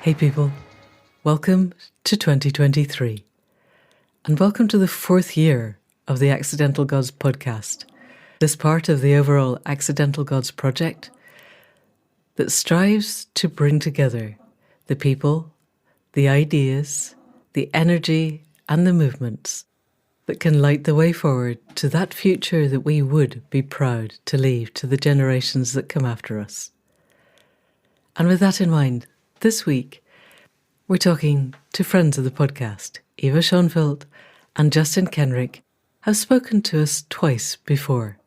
Hey people, welcome to 2023 and welcome to the 4th year of the Accidental Gods podcast, this part of the overall Accidental Gods project that strives to bring together the people, the ideas, the energy and the movements that can light the way forward to that future that we would be proud to leave to the generations that come after us. And with that in mind, this week, we're talking to friends of the podcast. Eva Schonveld and Justin Kenrick have spoken to us twice before.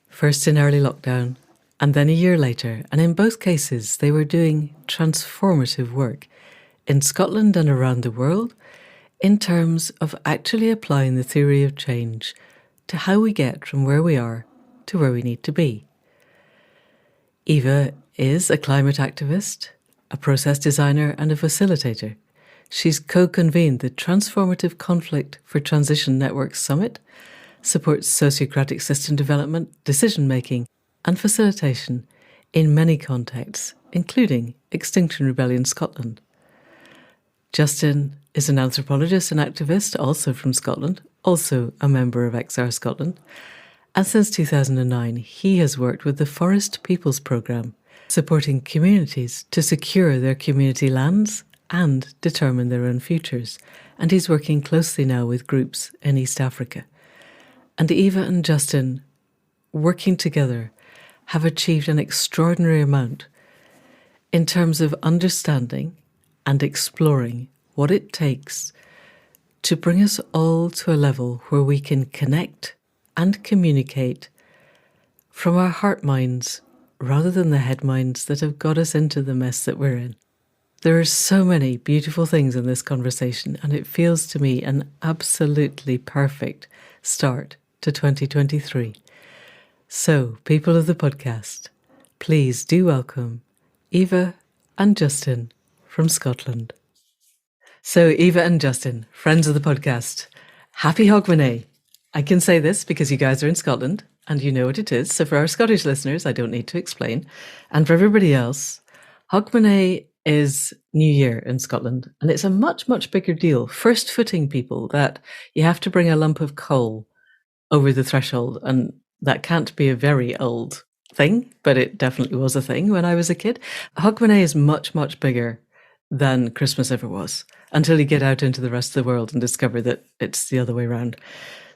First in early lockdown, and then a year later. And in both cases, they were doing transformative work in Scotland and around the world in terms of actually applying the theory of change to how we get from where we are to where we need to be. Eva is a climate activist, a process designer and a facilitator. She's co-convened the Transformative Conflict for Transition Network Summit, supports sociocratic system development, decision-making and facilitation in many contexts, including Extinction Rebellion Scotland. Justin is an anthropologist and activist, also from Scotland, also a member of XR Scotland, and since 2009 he has worked with the Forest Peoples Programme, supporting communities to secure their community lands and determine their own futures. And he's working closely now with groups in East Africa. And Eva and Justin, working together, have achieved an extraordinary amount in terms of understanding and exploring what it takes to bring us all to a level where we can connect and communicate from our heart minds rather than the head minds that have got us into the mess that we're in. There are so many beautiful things in this conversation, and it feels to me an absolutely perfect start to 2023. So, people of the podcast, please do welcome Eva and Justin from Scotland. So, Eva and Justin, friends of the podcast, happy Hogmanay. I can say this because you guys are in Scotland and you know what it is. So for our Scottish listeners, I don't need to explain. And for everybody else, Hogmanay is New Year in Scotland. And it's a much, much bigger deal. First footing people that you have to bring a lump of coal over the threshold. And that can't be a very old thing, but it definitely was a thing when I was a kid. Hogmanay is much, much bigger than Christmas ever was until you get out into the rest of the world and discover that it's the other way around.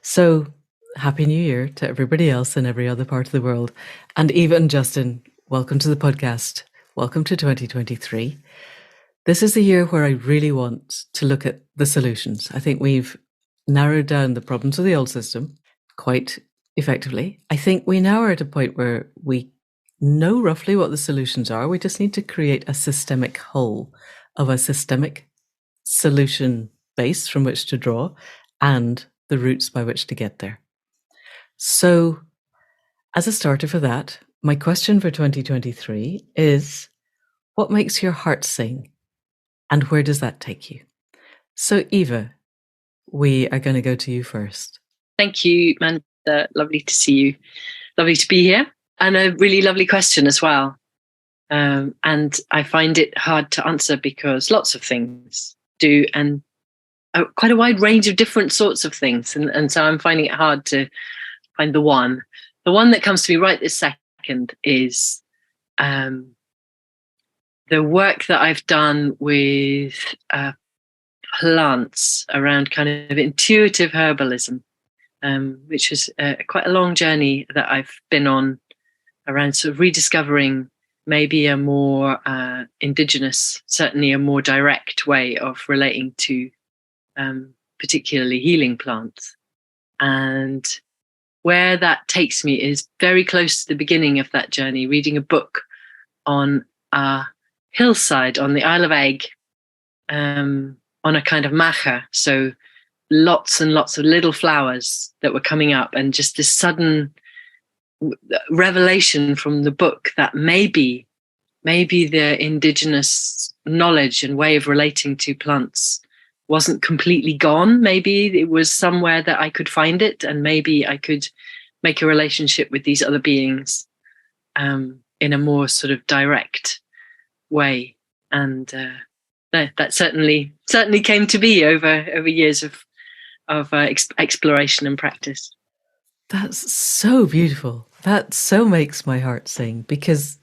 So, Happy New Year to everybody else in every other part of the world. And Eva and Justin, welcome to the podcast. Welcome to 2023. This is the year where I really want to look at the solutions. I think we've narrowed down the problems of the old system quite effectively. I think we now are at a point where we know roughly what the solutions are. We just need to create a systemic whole of a systemic solution base from which to draw and the routes by which to get there. So, as a starter for that, my question for 2023 is, what makes your heart sing and where does that take you? So, Eva, we are going to go to you first. Thank you, Amanda. Lovely to see you. Lovely to be here. And a really lovely question as well. And I find it hard to answer because lots of things do, and quite a wide range of different sorts of things. And so I'm finding it hard to find the one. The one that comes to me right this second is the work that I've done with plants around kind of intuitive herbalism, which is quite a long journey that I've been on around sort of rediscovering maybe a more indigenous, certainly a more direct way of relating to particularly healing plants. And where that takes me is very close to the beginning of that journey, reading a book on a hillside on the Isle of Egg, on a kind of macha, so lots and lots of little flowers that were coming up, and just this sudden revelation from the book that maybe the indigenous knowledge and way of relating to plants wasn't completely gone. Maybe it was somewhere that I could find it, and maybe I could make a relationship with these other beings in a more sort of direct way. And that certainly came to be over years of exploration and practice. That's so beautiful. That so makes my heart sing, because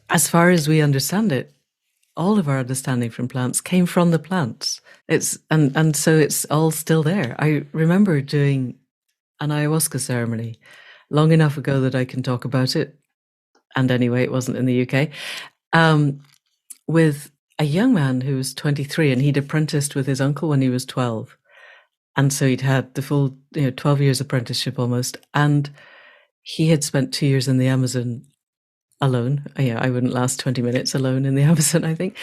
as far as we understand it, all of our understanding from plants came from the plants. And so it's all still there. I remember doing an ayahuasca ceremony long enough ago that I can talk about it. And anyway, it wasn't in the UK. With a young man who was 23, and he'd apprenticed with his uncle when he was 12. And so he'd had the full 12 years apprenticeship almost. And he had spent 2 years in the Amazon alone. I wouldn't last 20 minutes alone in the Amazon, I think.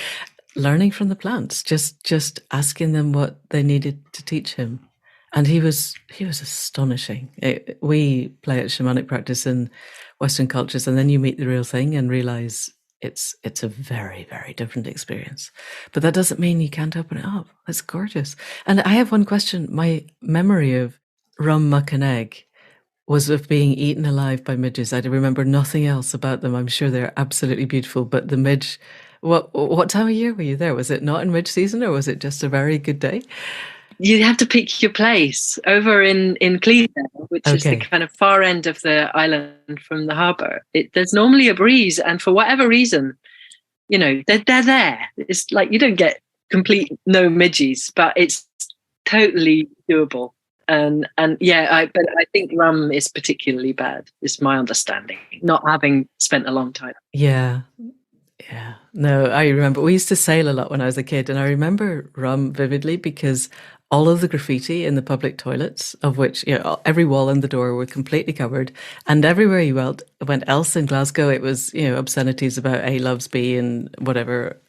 Learning from the plants, just asking them what they needed to teach him. And he was astonishing. We play at shamanic practice in Western cultures, and then you meet the real thing and realize it's a very, very different experience. But that doesn't mean you can't open it up. It's gorgeous. And I have one question. My memory of rum, muck and egg was of being eaten alive by midges. I remember nothing else about them. I'm sure they're absolutely beautiful, but the midge, what time of year were you there? Was it not in midge season, or was it just a very good day? You have to pick your place. Over in Clevedale, which is the kind of far end of the island from the harbour, there's normally a breeze, and for whatever reason, they're there. It's like you don't get complete no midges, but it's totally doable. But I think rum is particularly bad, is my understanding, not having spent a long time. Yeah. No, I remember we used to sail a lot when I was a kid, and I remember rum vividly because all of the graffiti in the public toilets, of which every wall and the door were completely covered, and everywhere you went else in Glasgow, it was obscenities about A loves B and whatever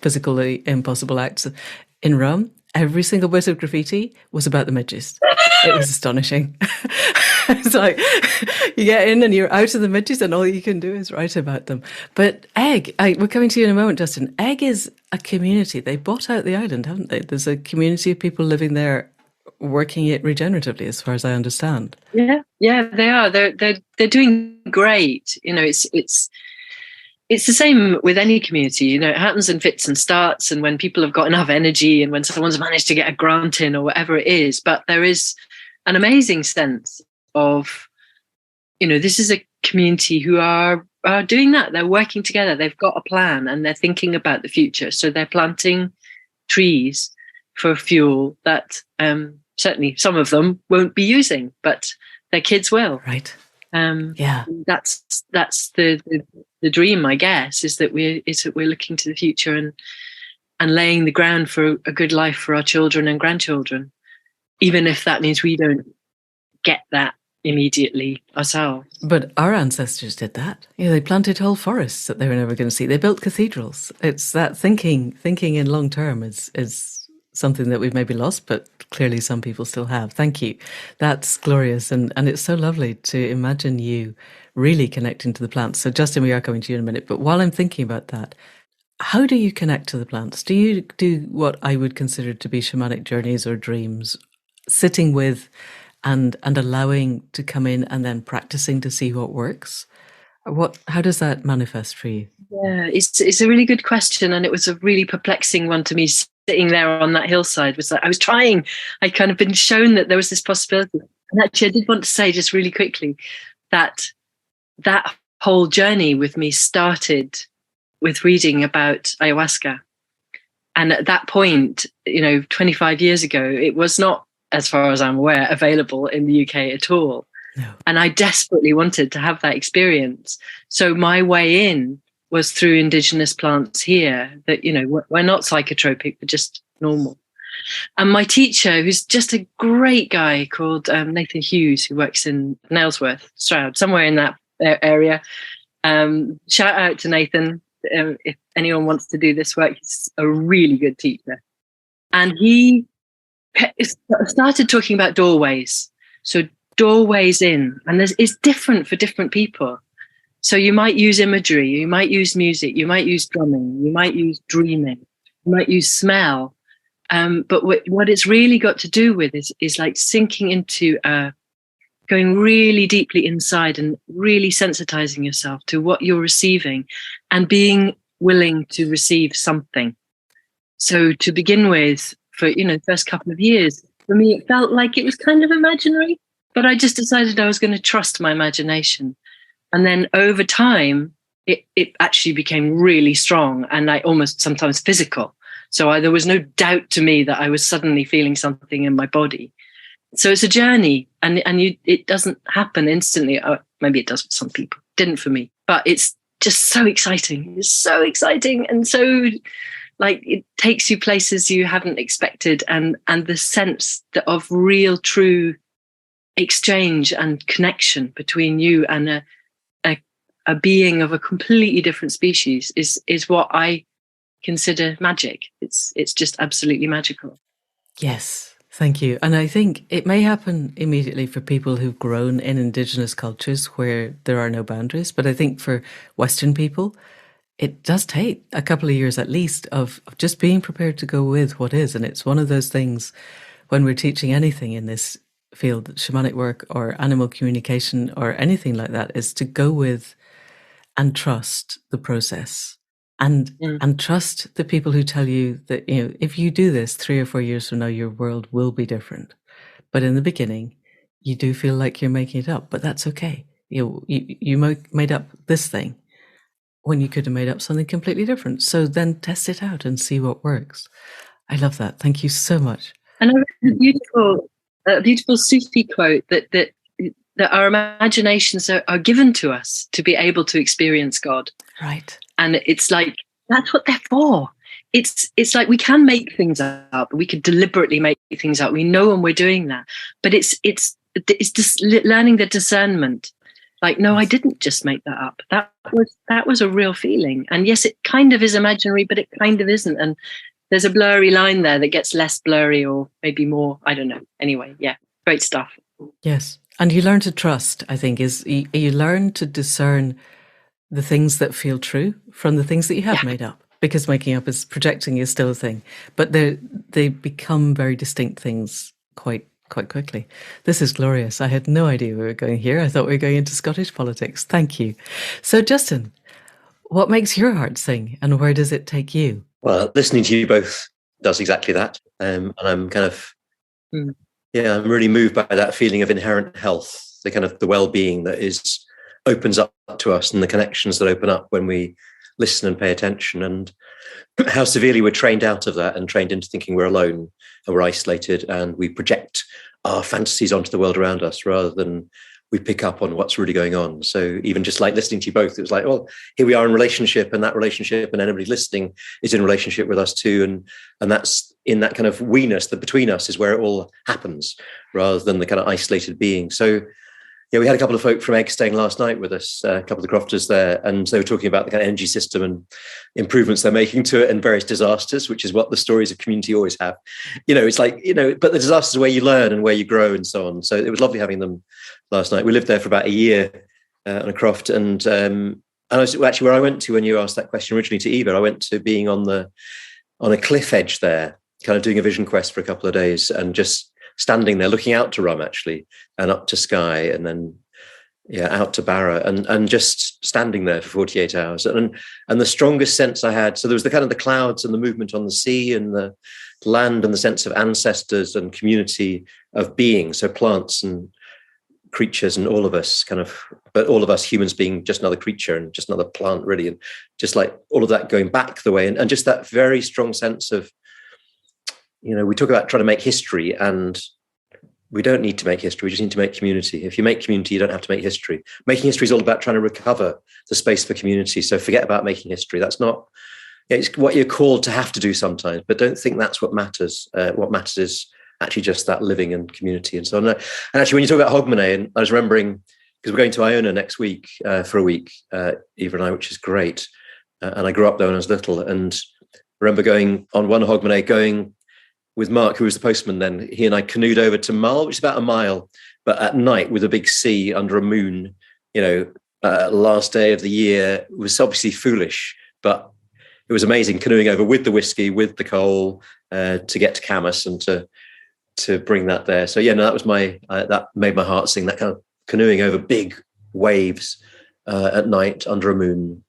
physically impossible acts. In rum, every single bit of graffiti was about the midges. It was astonishing. It's like you get in and you're out of the midges, and all you can do is write about them. But egg, we're coming to you in a moment, Justin. Egg is a community. They bought out the island, haven't they? There's a community of people living there, working it regeneratively, as far as I understand. Yeah, they are. They're doing great. It's the same with any community. It happens in fits and starts, and when people have got enough energy, and when someone's managed to get a grant in or whatever it is. But there is an amazing sense of, this is a community who are doing that. They're working together. They've got a plan, and they're thinking about the future. So they're planting trees for fuel that certainly some of them won't be using, but their kids will. Right. That's the dream, I guess, is that we're looking to the future and laying the ground for a good life for our children and grandchildren, even if that means we don't get that immediately ourselves. But our ancestors did that. They planted whole forests that they were never going to see. They built cathedrals. It's that thinking in long term is something that we've maybe lost, but clearly some people still have. Thank you. That's glorious. And it's so lovely to imagine you really connecting to the plants. So Justin, we are coming to you in a minute, but while I'm thinking about that, how do you connect to the plants? Do you do what I would consider to be shamanic journeys or dreams, sitting with and allowing to come in and then practicing to see what works? How does that manifest for you? Yeah, it's a really good question, and it was a really perplexing one to me sitting there on that hillside. Was like I was trying. I'd kind of been shown that there was this possibility, and actually, I did want to say just really quickly that whole journey with me started with reading about ayahuasca, and at that point, 25 years ago, it was not, as far as I'm aware, available in the UK at all. No. And I desperately wanted to have that experience. So my way in was through indigenous plants here that, we're not psychotropic, but just normal. And my teacher, who's just a great guy called Nathan Hughes, who works in Nailsworth, Stroud, somewhere in that area. Shout out to Nathan. If anyone wants to do this work, he's a really good teacher. And he started talking about doorways. So doorways in, and it's different for different people. So you might use imagery, you might use music, you might use drumming, you might use dreaming, you might use smell. But what it's really got to do with is like sinking into going really deeply inside and really sensitizing yourself to what you're receiving and being willing to receive something. So to begin with, for, the first couple of years, for me, it felt like it was kind of imaginary, but I just decided I was going to trust my imagination. And then over time, it actually became really strong, and almost sometimes physical. So there was no doubt to me that I was suddenly feeling something in my body. So it's a journey, and it doesn't happen instantly. Maybe it does for some people, didn't for me. But it's just so exciting. It's so exciting, and so it takes you places you haven't expected, and the sense of real, true exchange and connection between you and a being of a completely different species is what I consider magic. It's just absolutely magical. Yes, thank you. And I think it may happen immediately for people who've grown in Indigenous cultures where there are no boundaries. But I think for Western people, it does take a couple of years at least of just being prepared to go with what is. And it's one of those things when we're teaching anything in this field, shamanic work or animal communication or anything like that, is to go with and trust the process. And trust the people who tell you that, if you do this 3 or 4 years from now, your world will be different. But in the beginning, you do feel like you're making it up, but that's okay. You made up this thing when you could have made up something completely different. So then test it out and see what works. I love that. Thank you so much. And I read a beautiful Sufi quote that our imaginations are given to us to be able to experience God. Right. And it's like, that's what they're for. It's like we can make things up. We could deliberately make things up. We know when we're doing that. But it's just learning the discernment. Like, no, I didn't just make that up. That was a real feeling. And yes, it kind of is imaginary, but it kind of isn't. And there's a blurry line there that gets less blurry or maybe more. I don't know. Anyway, yeah, great stuff. Yes. And you learn to trust, I think, is you learn to discern the things that feel true from the things that you have made up, because making up is projecting is still a thing, but they become very distinct things quite quickly. This is glorious. I had no idea we were going here. I thought we were going into Scottish politics. Thank you. So Justin, what makes your heart sing and where does it take you? Well, listening to you both does exactly that. And I'm kind of, I'm really moved by that feeling of inherent health, the kind of the well-being that opens up to us and the connections that open up when we listen and pay attention, and how severely we're trained out of that and trained into thinking we're alone and we're isolated, and we project our fantasies onto the world around us rather than we pick up on what's really going on. So even just like listening to you both, it was like, well, here we are in relationship, and that relationship and anybody listening is in relationship with us too. And that's in that kind of we-ness, that between us is where it all happens rather than the kind of isolated being. So yeah, we had a couple of folk from Egg staying last night with us, a couple of the crofters there, and they were talking about the kind of energy system and improvements they're making to it and various disasters, which is what the stories of community always have. It's like, but the disasters are where you learn and where you grow and so on. So it was lovely having them last night. We lived there for about a year on a croft, and I was actually where I went to when you asked that question originally to Eva. I went to being on a cliff edge there, kind of doing a vision quest for a couple of days, and just standing there looking out to Rum actually, and up to Skye, and then out to Barra, and just standing there for 48 hours. And the strongest sense I had, so there was the kind of the clouds and the movement on the sea and the land and the sense of ancestors and community of being, so plants and creatures and all of us but all of us humans being just another creature and just another plant really, and just like all of that going back the way, and just that very strong sense of, we talk about trying to make history, and we don't need to make history. We just need to make community. If you make community, you don't have to make history. Making history is all about trying to recover the space for community. So forget about making history. That's not, it's what you're called to have to do sometimes, but don't think that's what matters. What matters is actually just that living and community and so on. And actually, when you talk about Hogmanay, and I was remembering, because we're going to Iona next week for a week, Eva and I, which is great. And I grew up there when I was little, and I remember going on one Hogmanay, going with Mark, who was the postman then. He and I canoed over to Mull, which is about a mile, but at night with a big sea under a moon, last day of the year. It was obviously foolish, but it was amazing canoeing over with the whiskey, with the coal, to get to Camas and to bring that there. So that was that made my heart sing, that kind of canoeing over big waves at night under a moon.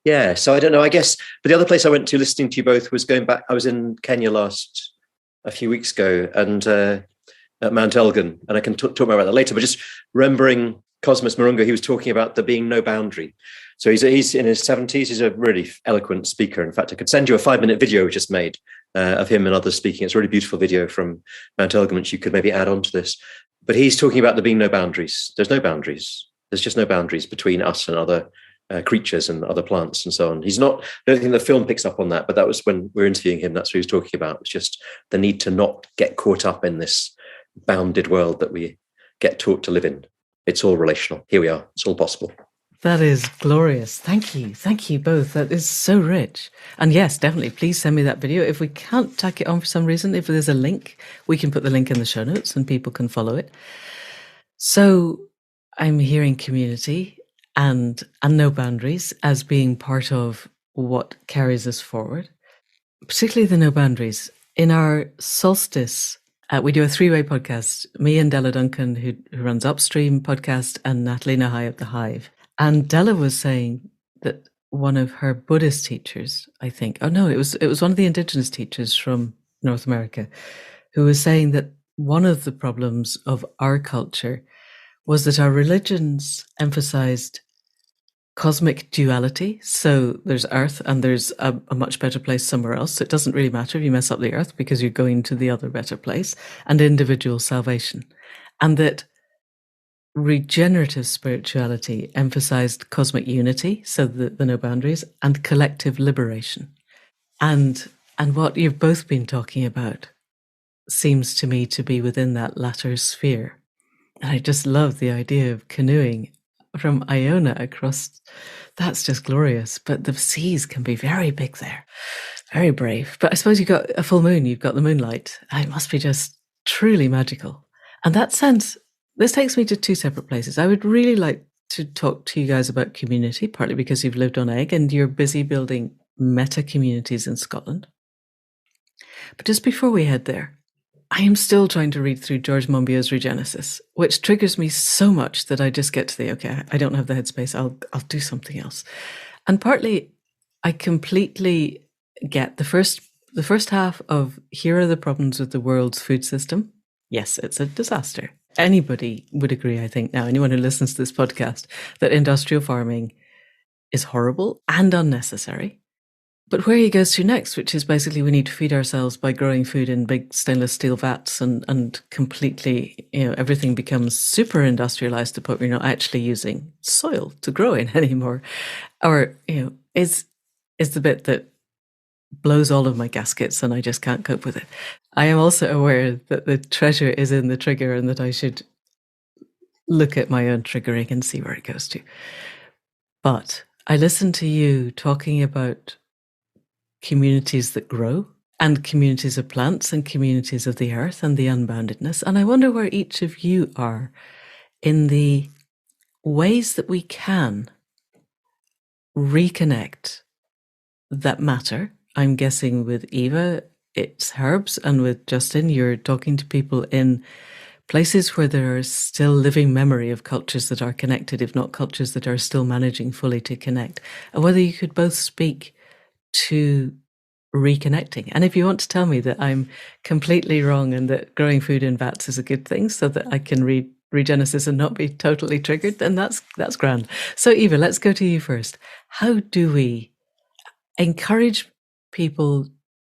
Yeah, so I don't know, I guess, but the other place I went to listening to you both was going back, I was in Kenya a few weeks ago, and at Mount Elgin, and I can talk more about that later, but just remembering Cosmas Marunga, he was talking about there being no boundary. So he's in his 70s, he's a really eloquent speaker. In fact, I could send you a 5-minute video we just made of him and others speaking. It's a really beautiful video from Mount Elgin, which you could maybe add on to this. But he's talking about there being no boundaries. There's no boundaries. There's just no boundaries between us and other creatures and other plants and so on. I don't think the film picks up on that, but that was when we were interviewing him, that's what he was talking about. It's just the need to not get caught up in this bounded world that we get taught to live in. It's all relational. Here we are. It's all possible. That is glorious. Thank you. Thank you both. That is so rich. And yes, definitely, please send me that video. If we can't tack it on for some reason, if there's a link, we can put the link in the show notes and people can follow it. So I'm hearing community and no boundaries as being part of what carries us forward, particularly the no boundaries. In our solstice, we do a 3-way podcast, me and Della Duncan, who runs Upstream podcast, and Natalie Nahai of The Hive. And Della was saying that one of her Buddhist teachers, I think, it was one of the indigenous teachers from North America, who was saying that one of the problems of our culture was that our religions emphasized cosmic duality. So there's Earth and there's a much better place somewhere else. So it doesn't really matter if you mess up the Earth because you're going to the other better place, and individual salvation. And that regenerative spirituality emphasized cosmic unity, so the no boundaries, and collective liberation. And what you've both been talking about seems to me to be within that latter sphere. And I just love the idea of canoeing from Iona across. That's just glorious. But the seas can be very big there, very brave. But I suppose you've got a full moon, you've got the moonlight. It must be just truly magical. And that sense, this takes me to 2 separate places. I would really like to talk to you guys about community, partly because you've lived on Egg and you're busy building meta communities in Scotland. But just before we head there, I am still trying to read through George Monbiot's Regenesis, which triggers me so much that I just get to okay, I don't have the headspace, I'll do something else. And partly I completely get the first half of here are the problems with the world's food system. Yes, it's a disaster. Anybody would agree, I think now, anyone who listens to this podcast, that industrial farming is horrible and unnecessary. But where he goes to next, which is basically we need to feed ourselves by growing food in big stainless steel vats and completely, everything becomes super industrialized to the point where you're not actually using soil to grow in anymore. Or, is the bit that blows all of my gaskets and I just can't cope with it. I am also aware that the treasure is in the trigger and that I should look at my own triggering and see where it goes to. But I listened to you talking about communities that grow and communities of plants and communities of the earth and the unboundedness. And I wonder where each of you are in the ways that we can reconnect that matter. I'm guessing with Eva, it's herbs, and with Justin, you're talking to people in places where there is still living memory of cultures that are connected, if not cultures that are still managing fully to connect. And whether you could both speak to reconnecting. And if you want to tell me that I'm completely wrong and that growing food in vats is a good thing so that I can read Regenesis and not be totally triggered, then that's grand. So Eva, let's go to you first. How do we encourage people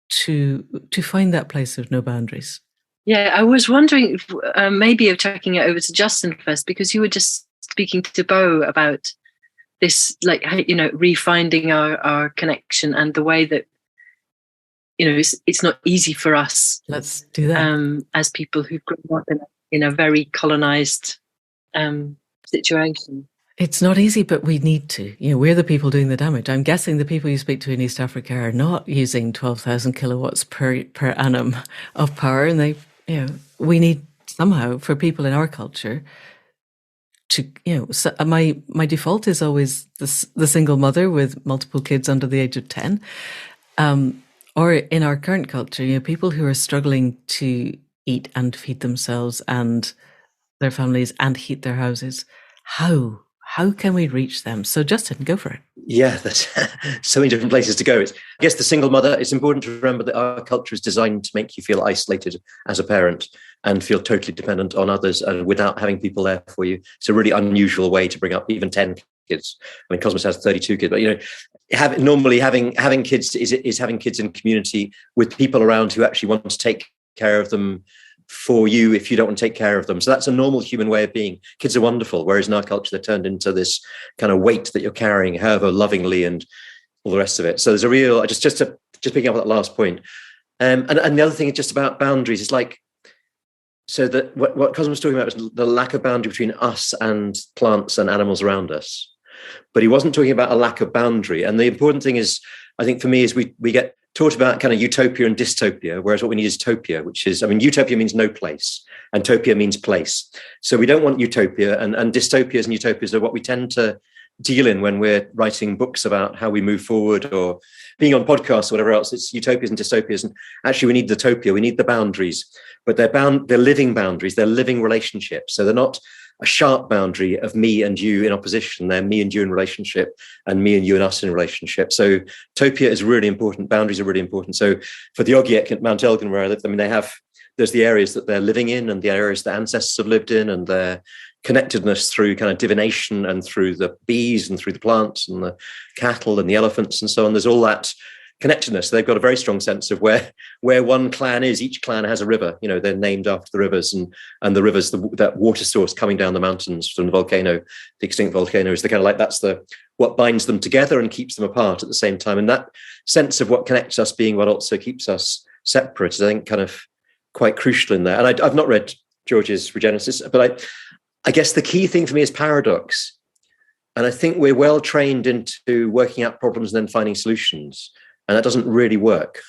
to find that place of no boundaries? Yeah, I was wondering if, maybe of chucking it over to Justin first, because you were just speaking to Bo about this, refinding our connection and the way that, it's not easy for us. Let's do that. As people who've grown up in a very colonized situation. It's not easy, but we need to. We're the people doing the damage. I'm guessing the people you speak to in East Africa are not using 12,000 kilowatts per annum of power, and we need somehow for people in our culture to, so my default is always the single mother with multiple kids under the age of 10. Or in our current culture, people who are struggling to eat and feed themselves and their families and heat their houses. How how can we reach them? So Justin, go for it. Yeah, there's so many different places to go. I guess the single mother, it's important to remember that our culture is designed to make you feel isolated as a parent and feel totally dependent on others and without having people there for you. It's a really unusual way to bring up even 10 kids. I mean, Cosmos has 32 kids, but normally having kids is having kids in community with people around who actually want to take care of them for you if you don't want to take care of them. So that's a normal human way of being. Kids are wonderful, whereas in our culture they're turned into this kind of weight that you're carrying, however lovingly, and all the rest of it. So there's a real just picking up on that last point. And the other thing is just about boundaries. It's like, so that what Cosmo was talking about was the lack of boundary between us and plants and animals around us. But he wasn't talking about a lack of boundary. And the important thing is, I think for me, is we get taught about kind of utopia and dystopia, whereas what we need is topia, which is, utopia means no place and topia means place. So we don't want utopia, and dystopias and utopias are what we tend to deal in when we're writing books about how we move forward or being on podcasts or whatever else. It's utopias and dystopias. And actually we need the topia, we need the boundaries, but they're living boundaries, they're living relationships. So they're not a sharp boundary of me and you in opposition. They're me and you in relationship and me and you and us in relationship. So topia is really important. Boundaries are really important. So for the Ogiek at Mount Elgin, where I live, there's the areas that they're living in and the areas that ancestors have lived in, and their connectedness through kind of divination and through the bees and through the plants and the cattle and the elephants and so on. There's all that connectedness. They've got a very strong sense of where one clan is. Each clan has a river. They're named after the rivers, and the rivers, that water source coming down the mountains from the volcano, the extinct volcano, is the kind of like, that's what binds them together and keeps them apart at the same time. And that sense of what connects us being what also keeps us separate is, I think, kind of quite crucial in there. And I've not read George's Regenesis, but I guess the key thing for me is paradox. And I think we're well trained into working out problems and then finding solutions. And that doesn't really work.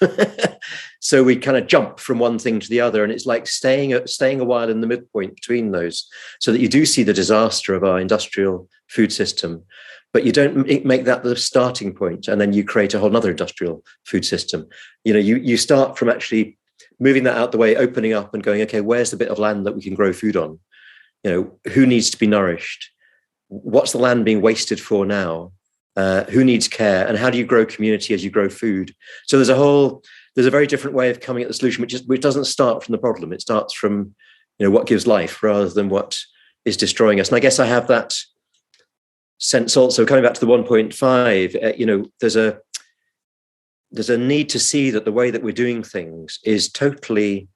So we kind of jump from one thing to the other. And it's like staying a while in the midpoint between those, so that you do see the disaster of our industrial food system, but you don't make that the starting point, and then you create a whole other industrial food system. You start from actually moving that out the way, opening up and going, okay, where's the bit of land that we can grow food on? Who needs to be nourished? What's the land being wasted for now? Who needs care, and how do you grow community as you grow food? So there's a very different way of coming at the solution, which doesn't start from the problem. It starts from, what gives life rather than what is destroying us. And I guess I have that sense also, coming back to the 1.5, there's a need to see that the way that we're doing things is totally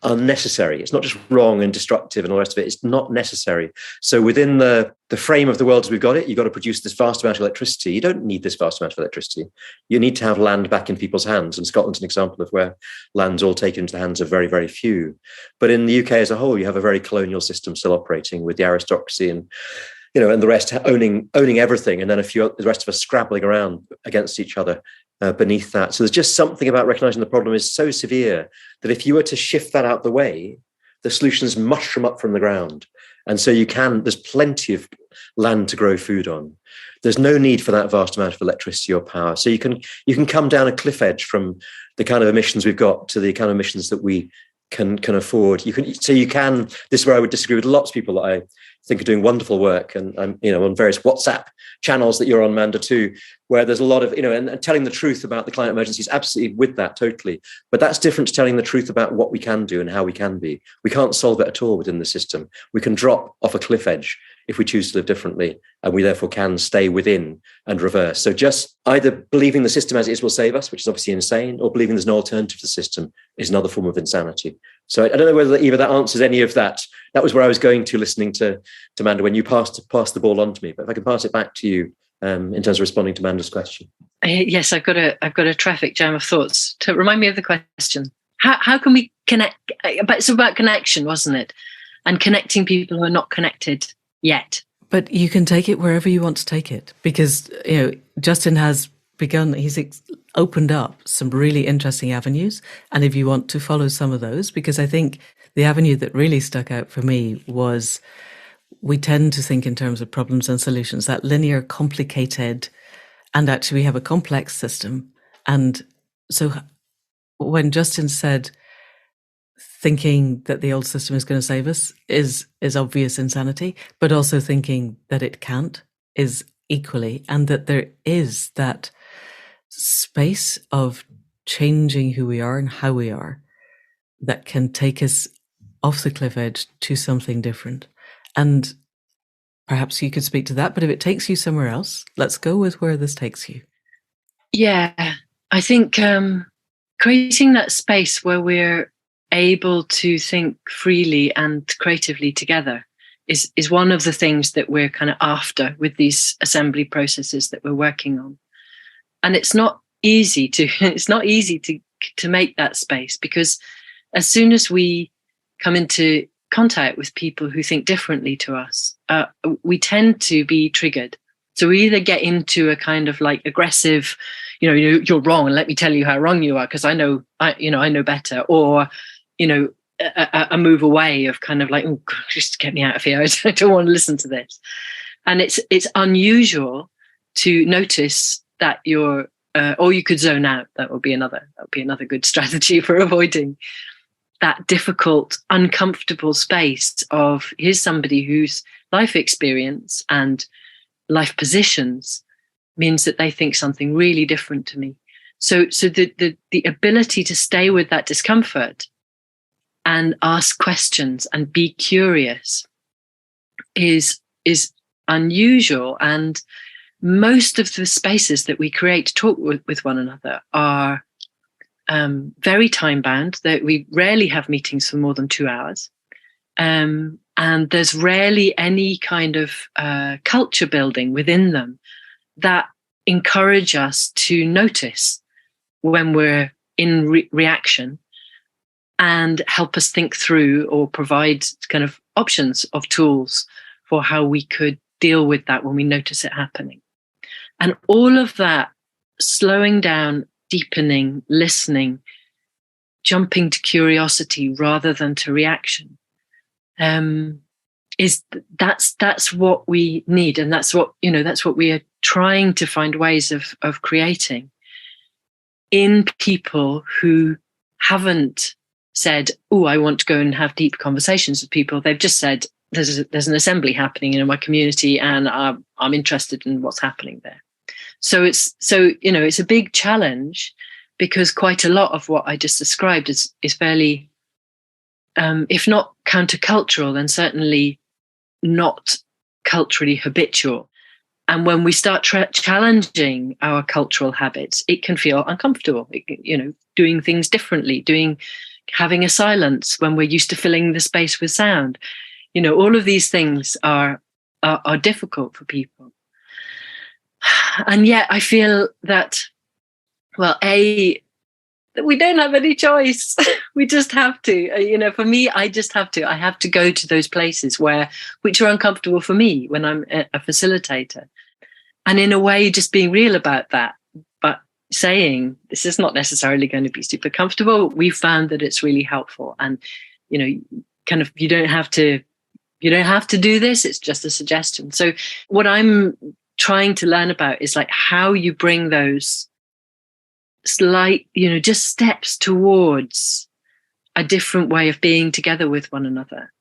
unnecessary. It's not just wrong and destructive and all the rest of it. It's not necessary. So within the frame of the world as we've got it, you've got to produce this vast amount of electricity. You don't need this vast amount of electricity. You need to have land back in people's hands. And Scotland's an example of where land's all taken into the hands of very, very few. But in the UK as a whole, you have a very colonial system still operating with the aristocracy and the rest owning everything, and then the rest of us scrabbling around against each other beneath that. So there's just something about recognizing the problem is so severe that if you were to shift that out the way, the solutions mushroom up from the ground. And so there's plenty of land to grow food on. There's no need for that vast amount of electricity or power. So you can come down a cliff edge from the kind of emissions we've got to the kind of emissions that we can afford. This is where I would disagree with lots of people that I think are doing wonderful work, and I'm on various WhatsApp channels that you're on, Manda, too, where there's a lot of and telling the truth about the climate emergency is absolutely with that totally, but that's different to telling the truth about what we can do and how we can be. We can't solve it at all within the system. We can drop off a cliff edge if we choose to live differently, and we therefore can stay within and reverse. So just either believing the system as it is will save us, which is obviously insane, or believing there's no alternative to the system is another form of insanity. So I don't know whether, Eva, that answers any of that. That was where I was going to, listening to Manda when you passed the ball on to me. But if I can pass it back to you in terms of responding to Manda's question. Yes, I've got a traffic jam of thoughts. To remind me of the question. How can we connect? But it's about connection, wasn't it? And connecting people who are not connected yet. But you can take it wherever you want to take it, because Justin has begun. He's opened up some really interesting avenues, and if you want to follow some of those, because I think the avenue that really stuck out for me was we tend to think in terms of problems and solutions, that linear, complicated, and actually we have a complex system. And so when Justin said thinking that the old system is going to save us is obvious insanity, but also thinking that it can't is equally, and that there is that space of changing who we are and how we are that can take us off the cliff edge to something different. And perhaps you could speak to that, but if it takes you somewhere else, let's go with where this takes you. Yeah, I think creating that space where we're able to think freely and creatively together is one of the things that we're kind of after with these assembly processes that we're working on. And it's not easy to make that space, because as soon as we come into contact with people who think differently to us, we tend to be triggered. So we either get into a kind of like aggressive, you're wrong, and let me tell you how wrong you are because I know better, or a move away of kind of like, oh, just get me out of here. I don't want to listen to this. And it's unusual to notice that you're, or you could zone out. That would be another good strategy for avoiding that difficult, uncomfortable space of, here's somebody whose life experience and life positions means that they think something really different to me. So the ability to stay with that discomfort and ask questions and be curious is unusual. And most of the spaces that we create to talk with one another are very time bound. That we rarely have meetings for more than 2 hours, and there's rarely any kind of culture building within them that encourage us to notice when we're in reaction and help us think through or provide kind of options of tools for how we could deal with that when we notice it happening. And all of that slowing down, deepening, listening, jumping to curiosity rather than to reaction, that's what we need, and that's what we are trying to find ways of creating in people who haven't said, "Oh, I want to go and have deep conversations with people." They've just said, "There's an assembly happening in my community, and I'm interested in what's happening there." So it's a big challenge, because quite a lot of what I just described is fairly, if not countercultural, then certainly not culturally habitual. And when we start challenging our cultural habits, it can feel uncomfortable. Doing things differently, having a silence when we're used to filling the space with sound. All of these things are difficult for people. And yet I feel that, that we don't have any choice. We just have to. For me, I just have to. I have to go to those places which are uncomfortable for me when I'm a facilitator. And in a way, just being real about that, but saying this is not necessarily going to be super comfortable. We found that it's really helpful. And, kind of, you don't have to do this. It's just a suggestion. So what I'm trying to learn about is like how you bring those slight, just steps towards a different way of being together with one another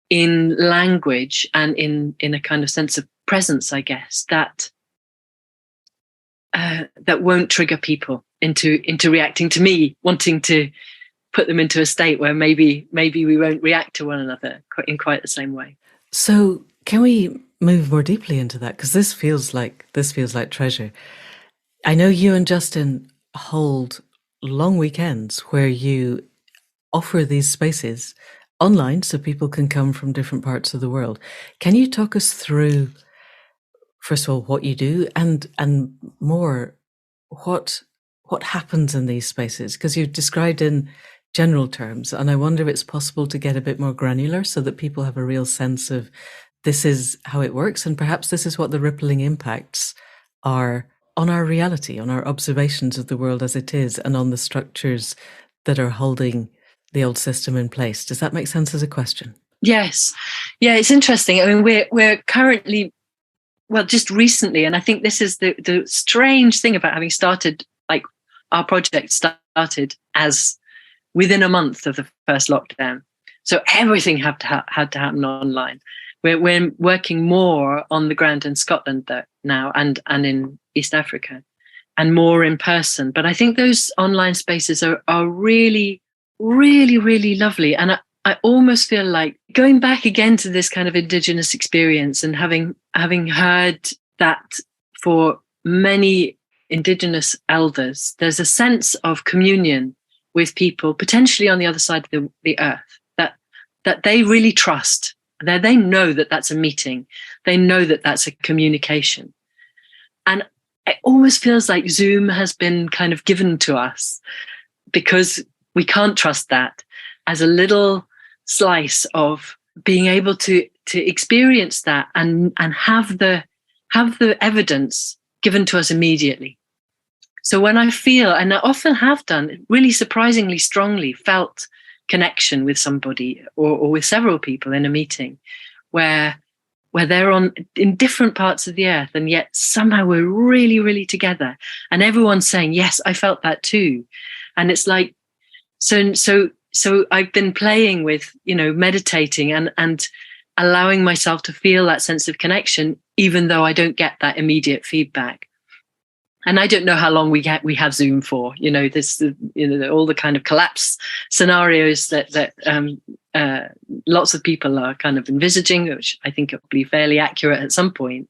in language and in a kind of sense of presence, I guess, that won't trigger people into reacting to me, wanting to put them into a state where maybe we won't react to one another in quite the same way. So can we move more deeply into that? Because this feels like treasure. I know you and Justin hold long weekends where you offer these spaces online so people can come from different parts of the world. Can you talk us through, first of all, what you do and more what happens in these spaces? Because you've described in general terms, and I wonder if it's possible to get a bit more granular so that people have a real sense of this is how it works, and perhaps this is what the rippling impacts are on our reality, on our observations of the world as it is, and on the structures that are holding the old system in place. Does that make sense as a question? Yes. Yeah, it's interesting. I mean, we're currently, just recently, and I think this is the strange thing about having started, like our project started as within a month of the first lockdown. So everything had to happen online. We're working more on the ground in Scotland now and in East Africa, and more in person. But I think those online spaces are really, really, really lovely. And I almost feel like going back again to this kind of Indigenous experience, and having heard that for many Indigenous elders, there's a sense of communion with people potentially on the other side of the earth that they really trust. They know that that's a meeting. They know that that's a communication. And it almost feels like Zoom has been kind of given to us because we can't trust that, as a little slice of being able to experience that and have the evidence given to us immediately. So when I feel, and I often have done, really surprisingly strongly felt connection with somebody or with several people in a meeting where they're in different parts of the earth, and yet somehow we're really, really together, and everyone's saying, yes, I felt that too. And it's like, so I've been playing with, meditating and allowing myself to feel that sense of connection, even though I don't get that immediate feedback. And I don't know how long we have Zoom for. This, all the kind of collapse scenarios that lots of people are kind of envisaging, which I think will be fairly accurate at some point,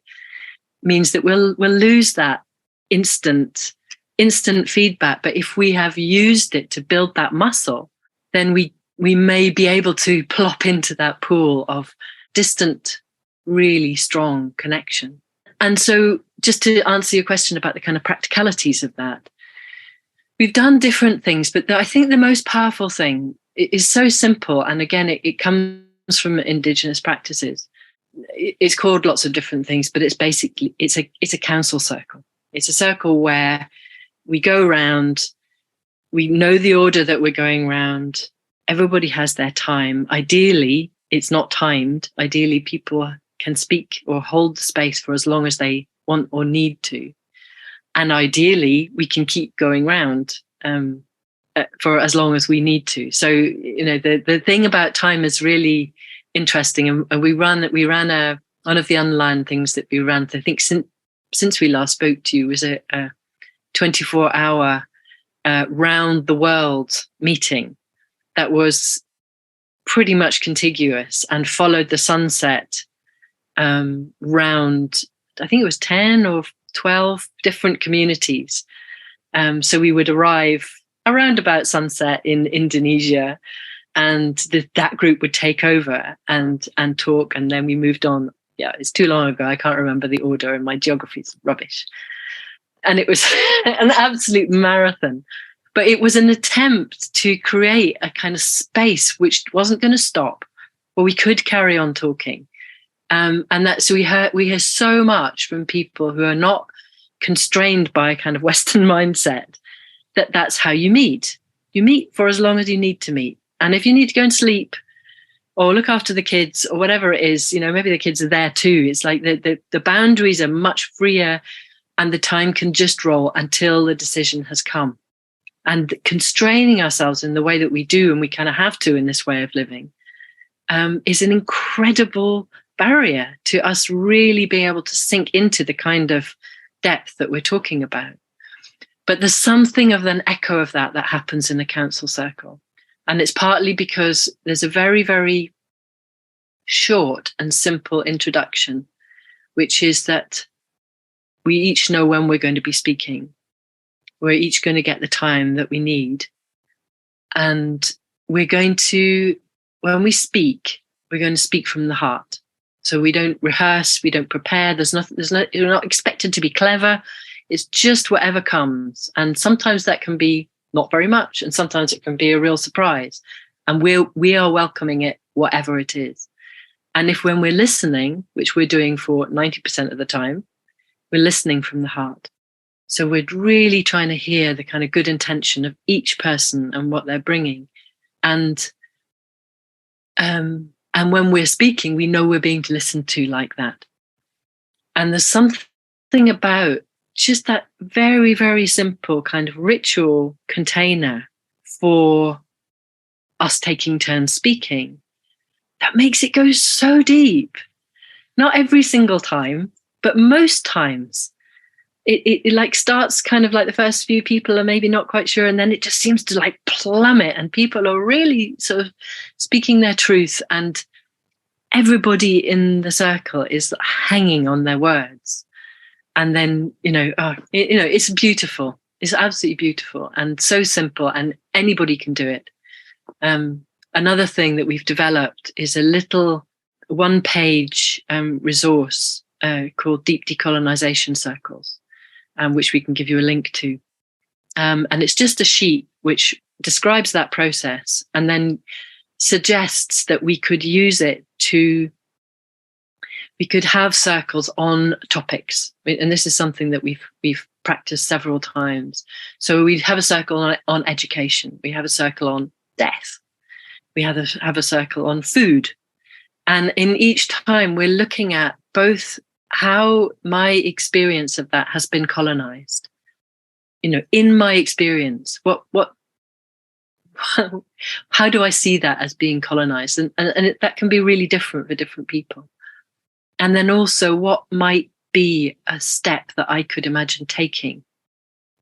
means that we'll lose that instant feedback. But if we have used it to build that muscle, then we may be able to plop into that pool of distant, really strong connection. And so, just to answer your question about the kind of practicalities of that, we've done different things, but I think the most powerful thing is so simple. And again, it comes from Indigenous practices. It's called lots of different things, but it's basically, it's a council circle. It's a circle where we go around, we know the order that we're going around, everybody has their time. Ideally, it's not timed. Ideally, people can speak or hold the space for as long as they want or need to. And ideally, we can keep going round for as long as we need to. So, the thing about time is really interesting. And we ran one of the online things that we ran, I think since we last spoke to you, was a 24-hour round the world meeting that was pretty much contiguous and followed the sunset round, I think it was 10 or 12 different communities. So we would arrive around about sunset in Indonesia, and that group would take over and talk, and then we moved on. Yeah, it's too long ago. I can't remember the order, and my geography's rubbish. And it was an absolute marathon. But it was an attempt to create a kind of space which wasn't going to stop, where we could carry on talking. And so we hear so much from people who are not constrained by a kind of Western mindset that's how you meet. You meet for as long as you need to meet. And if you need to go and sleep or look after the kids or whatever it is, maybe the kids are there too. It's like the boundaries are much freer, and the time can just roll until the decision has come. And constraining ourselves in the way that we do, and we kind of have to in this way of living, is an incredible barrier to us really being able to sink into the kind of depth that we're talking about. But there's something of an echo of that happens in the council circle. And it's partly because there's a very, very short and simple introduction, which is that we each know when we're going to be speaking. We're each going to get the time that we need. And we're going to, when we speak, we're going to speak from the heart. So we don't rehearse, we don't prepare. You're not expected to be clever. It's just whatever comes. And sometimes that can be not very much, and sometimes it can be a real surprise. And we are welcoming it, whatever it is. And if when we're listening, which we're doing for 90% of the time, we're listening from the heart. So we're really trying to hear the kind of good intention of each person and what they're bringing. And when we're speaking, we know we're being listened to like that. And there's something about just that very, very simple kind of ritual container for us taking turns speaking, that makes it go so deep. Not every single time, but most times. It like starts kind of like the first few people are maybe not quite sure, and then it just seems to like plummet, and people are really sort of speaking their truth, and everybody in the circle is hanging on their words. And then, it's beautiful. It's absolutely beautiful and so simple, and anybody can do it. Another thing that we've developed is a little one-page resource called Deep Decolonization Circles, which we can give you a link to. And it's just a sheet which describes that process and then suggests that we could use it we could have circles on topics. And this is something that we've practiced several times. So we'd have a circle on education. We have a circle on death. We have a circle on food. And in each time, we're looking at both how my experience of that has been colonized. In my experience, how do I see that as being colonized? And that can be really different for different people. And then also what might be a step that I could imagine taking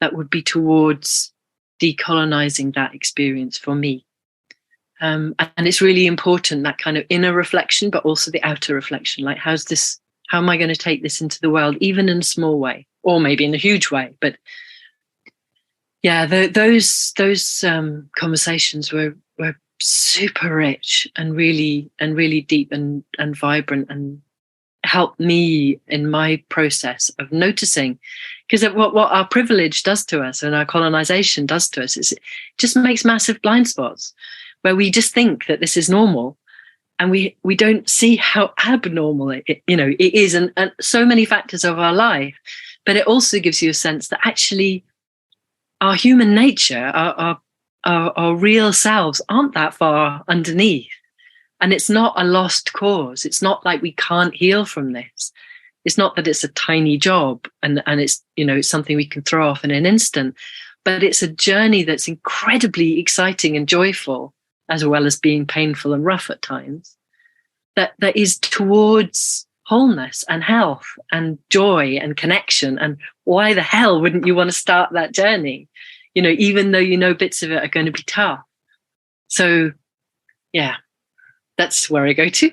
that would be towards decolonizing that experience for me. And it's really important, that kind of inner reflection, but also the outer reflection. Like, how am I going to take this into the world, even in a small way, or maybe in a huge way? But yeah, those conversations were super rich and really deep and vibrant, and helped me in my process of noticing. Because what our privilege does to us and our colonization does to us is it just makes massive blind spots where we just think that this is normal, and we don't see how abnormal it is, and so many factors of our life. But it also gives you a sense that actually our human nature, our real selves, aren't that far underneath. And it's not a lost cause. It's not like we can't heal from this. It's not that it's a tiny job and it's, it's something we can throw off in an instant, but it's a journey that's incredibly exciting and joyful, as well as being painful and rough at times, that is towards wholeness and health and joy and connection. And why the hell wouldn't you want to start that journey? Even though bits of it are going to be tough. So yeah, that's where I go to.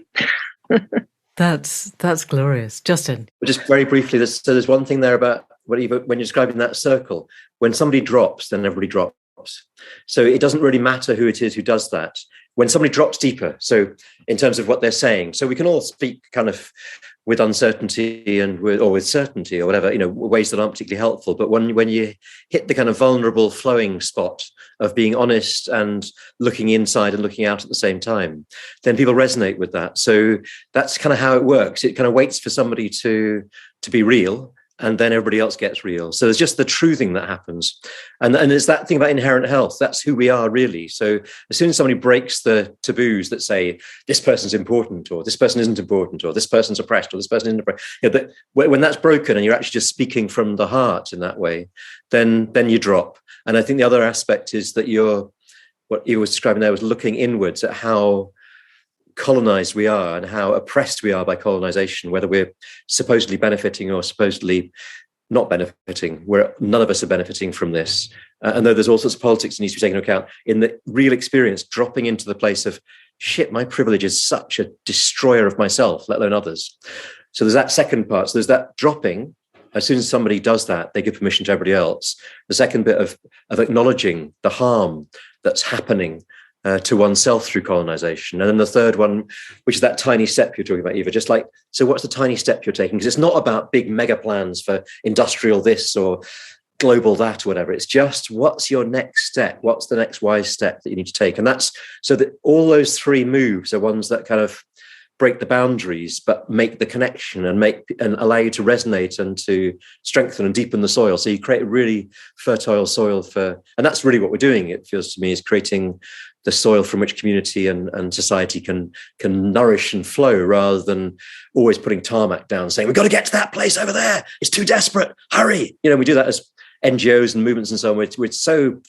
That's glorious. Justin. Just very briefly, there's one thing there about when you're describing that circle. When somebody drops, then everybody drops. So it doesn't really matter who it is who does that. When somebody drops deeper, so in terms of what they're saying, so we can all speak kind of with uncertainty or with certainty or whatever, ways that aren't particularly helpful. But when you hit the kind of vulnerable flowing spot of being honest and looking inside and looking out at the same time, then people resonate with that. So that's kind of how it works. It kind of waits for somebody to be real, and then everybody else gets real. So there's just the truthing that happens. And there's that thing about inherent health. That's who we are, really. So as soon as somebody breaks the taboos that say this person's important, or this person isn't important, or this person's oppressed, or this person isn't oppressed, when that's broken and you're actually just speaking from the heart in that way, then you drop. And I think the other aspect is that what you were describing there was looking inwards at how colonized we are and how oppressed we are by colonization, whether we're supposedly benefiting or supposedly not benefiting. None of us are benefiting from this. And though there's all sorts of politics that needs to be taken into account, in the real experience, dropping into the place of, shit, my privilege is such a destroyer of myself, let alone others. So there's that second part. So there's that dropping. As soon as somebody does that, they give permission to everybody else. The second bit of acknowledging the harm that's happening to oneself through colonization. And then the third one, which is that tiny step you're talking about, Eva, just like, so what's the tiny step you're taking? Because it's not about big mega plans for industrial this or global that or whatever. It's just, what's your next step? What's the next wise step that you need to take? And that's so that all those three moves are ones that kind of break the boundaries, but make the connection and allow you to resonate and to strengthen and deepen the soil. So you create a really fertile soil and that's really what we're doing. It feels to me is creating the soil from which community and society can nourish and flow, rather than always putting tarmac down, saying, we've got to get to that place over there. It's too desperate. Hurry. We do that as NGOs and movements and so on. We're so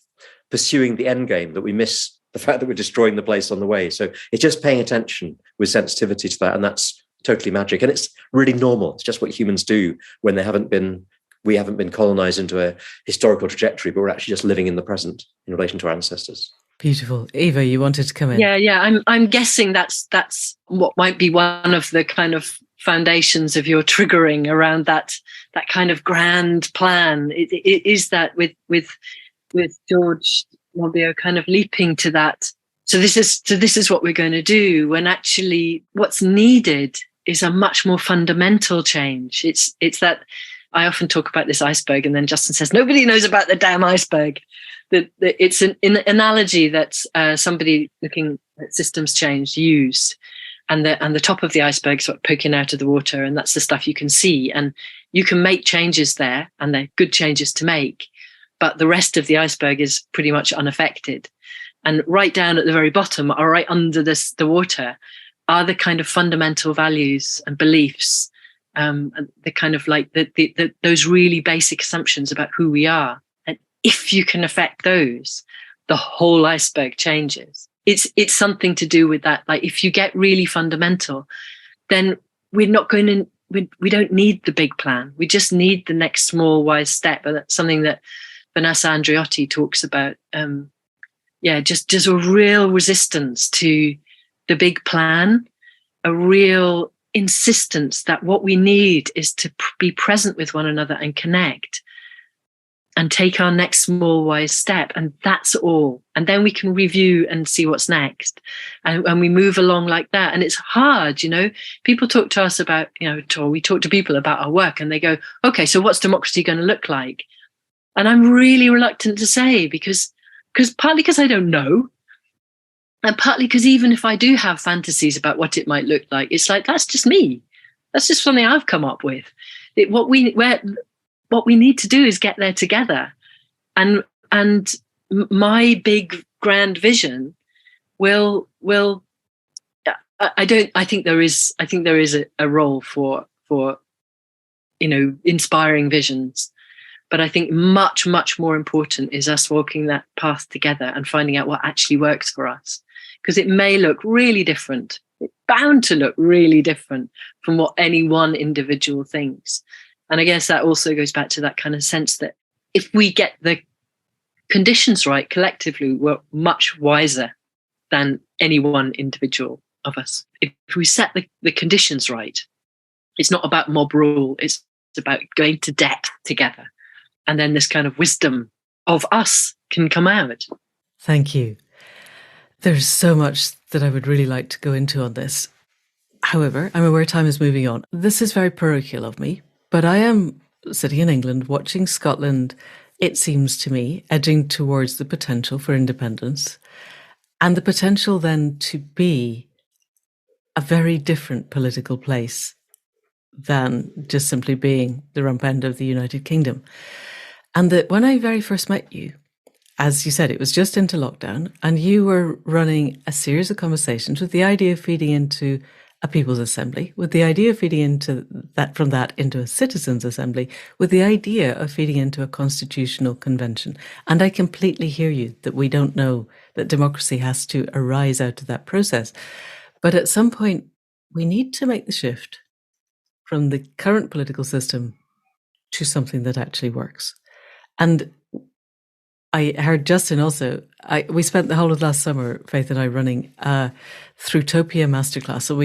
pursuing the end game that we miss the fact that we're destroying the place on the way. So it's just paying attention with sensitivity to that. And that's totally magic. And it's really normal. It's just what humans do when we haven't been colonized into a historical trajectory, but we're actually just living in the present in relation to our ancestors. Beautiful. Eva, you wanted to come in. Yeah. I'm guessing that's what might be one of the kind of foundations of your triggering around that kind of grand plan. It is that with George Monbiot kind of leaping to that. So this is what we're going to do, when actually what's needed is a much more fundamental change. It's that I often talk about this iceberg, and then Justin says, nobody knows about the damn iceberg. That it's an analogy that somebody looking at systems change used. And the top of the iceberg is sort of poking out of the water, and that's the stuff you can see. And you can make changes there, and they're good changes to make. But the rest of the iceberg is pretty much unaffected. And right down at the very bottom, or right under the water, are the kind of fundamental values and beliefs, the kind of like those really basic assumptions about who we are. And if you can affect those, the whole iceberg changes. It's something to do with that. Like, if you get really fundamental, then we're not going to. We don't need the big plan. We just need the next small wise step. And that's something that Vanessa Andreotti talks about. Just a real resistance to the big plan, a real insistence that what we need is to be present with one another and connect and take our next small wise step. And that's all. And then we can review and see what's next. And we move along like that. And it's hard, people talk to us about, or we talk to people about our work, and they go, okay, so what's democracy going to look like? And I'm really reluctant to say, because partly because I don't know, and partly because even if I do have fantasies about what it might look like, it's like, that's just me. That's just something I've come up with. What we need to do is get there together. And my big grand vision I think there is a role for inspiring visions. But I think much, much more important is us walking that path together and finding out what actually works for us. Because it may look really different. It's bound to look really different from what any one individual thinks. And I guess that also goes back to that kind of sense that if we get the conditions right collectively, we're much wiser than any one individual of us. If we set the conditions right, it's not about mob rule. It's about going to depth together. And then this kind of wisdom of us can come out. Thank you. There's so much that I would really like to go into on this. However, I'm aware time is moving on. This is very parochial of me, but I am sitting in England watching Scotland, it seems to me, edging towards the potential for independence, and the potential then to be a very different political place than just simply being the rump end of the United Kingdom. And that when I very first met you, as you said, it was just into lockdown, and you were running a series of conversations with the idea of feeding into a People's Assembly, with the idea of feeding into that, from that into a Citizens' Assembly, with the idea of feeding into a constitutional convention. And I completely hear you that we don't know that democracy has to arise out of that process. But at some point, we need to make the shift from the current political system to something that actually works. And I heard Justin also, we spent the whole of last summer, Faith and I, running Throughtopia Masterclass. So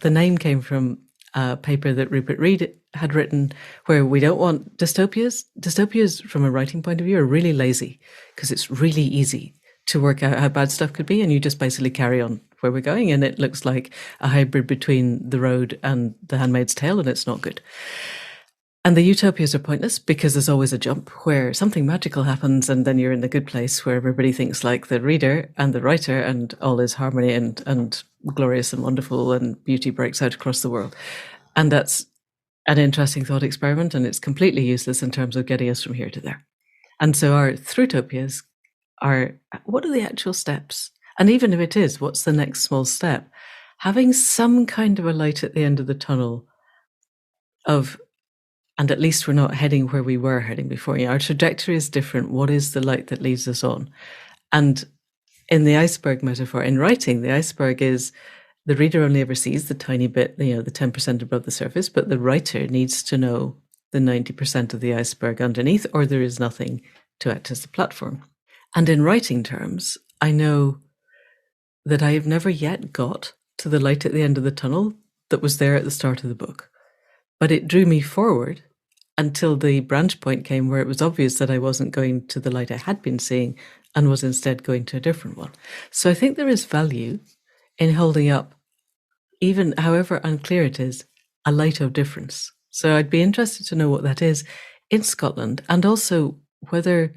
the name came from a paper that Rupert Reed had written, where we don't want dystopias. Dystopias, from a writing point of view, are really lazy, because it's really easy to work out how bad stuff could be, and you just basically carry on where we're going, and it looks like a hybrid between The Road and The Handmaid's Tale, and it's not good. And the utopias are pointless, because there's always a jump where something magical happens, and then you're in the good place where everybody thinks like the reader and the writer, and all is harmony and glorious and wonderful, and beauty breaks out across the world. And that's an interesting thought experiment, and it's completely useless in terms of getting us from here to there. And so our Throughotopias are, what are the actual steps? And even if it is, what's the next small step? Having some kind of a light at the end of the tunnel of, and at least we're not heading where we were heading before. Our trajectory is different. What is the light that leads us on? And in the iceberg metaphor, in writing, the iceberg is the reader only ever sees the tiny bit, the 10% above the surface, but the writer needs to know the 90% of the iceberg underneath, or there is nothing to act as the platform. And in writing terms, I know that I have never yet got to the light at the end of the tunnel that was there at the start of the book. But it drew me forward until the branch point came where it was obvious that I wasn't going to the light I had been seeing and was instead going to a different one. So I think there is value in holding up, even however unclear it is, a light of difference. So I'd be interested to know what that is in Scotland, and also whether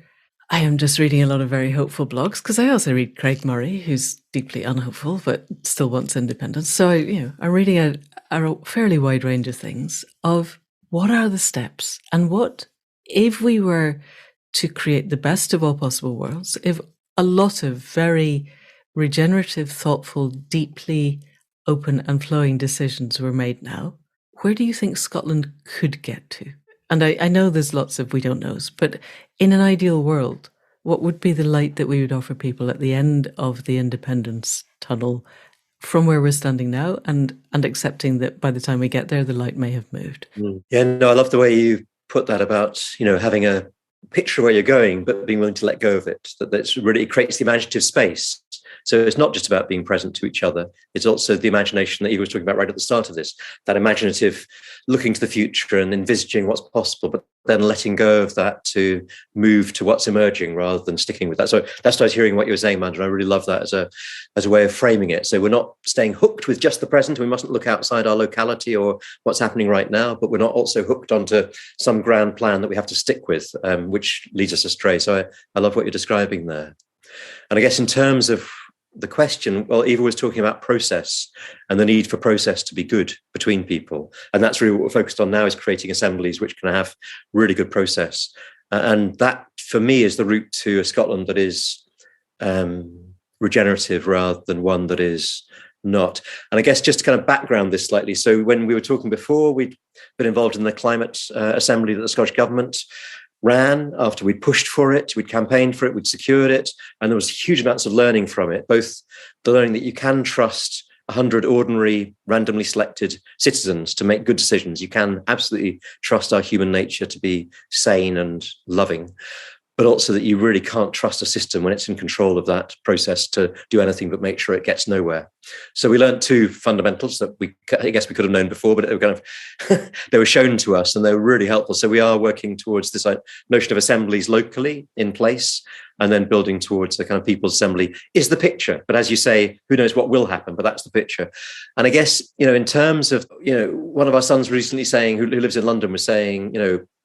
I am just reading a lot of very hopeful blogs, because I also read Craig Murray, who's deeply unhopeful but still wants independence. So I'm reading a fairly wide range of things of what are the steps, and what if we were to create the best of all possible worlds, if a lot of very regenerative, thoughtful, deeply open and flowing decisions were made now, where do you think Scotland could get to? And I know there's lots of we don't knows, but in an ideal world, what would be the light that we would offer people at the end of the independence tunnel from where we're standing now, and accepting that by the time we get there, the light may have moved? Yeah, no, I love the way you put that about, having a picture where you're going, but being willing to let go of it. That's really, it creates the imaginative space. So it's not just about being present to each other. It's also the imagination that Eva was talking about right at the start of this, that imaginative looking to the future and envisaging what's possible, but then letting go of that to move to what's emerging rather than sticking with that. So that's what I was hearing what you were saying, Amanda. I really love that as a way of framing it. So we're not staying hooked with just the present. We mustn't look outside our locality or what's happening right now, but we're not also hooked onto some grand plan that we have to stick with, which leads us astray. So I love what you're describing there. And I guess in terms of the question, well, Eva was talking about process and the need for process to be good between people. And that's really what we're focused on now, is creating assemblies which can have really good process. And that, for me, is the route to a Scotland that is regenerative rather than one that is not. And I guess just to kind of background this slightly. So when we were talking before, we'd been involved in the climate assembly that the Scottish Government ran after we'd pushed for it, we'd campaigned for it, we'd secured it, and there was huge amounts of learning from it, both the learning that you can trust 100 ordinary, randomly selected citizens to make good decisions. You can absolutely trust our human nature to be sane and loving, but also that you really can't trust a system when it's in control of that process to do anything but make sure it gets nowhere. So we learned two fundamentals that I guess we could have known before, but it were kind of they were shown to us and they were really helpful. So we are working towards this notion of assemblies locally in place, and then building towards the kind of people's assembly is the picture. But as you say, who knows what will happen, but that's the picture. And I guess, in terms of, one of our sons recently saying, who lives in London, was saying,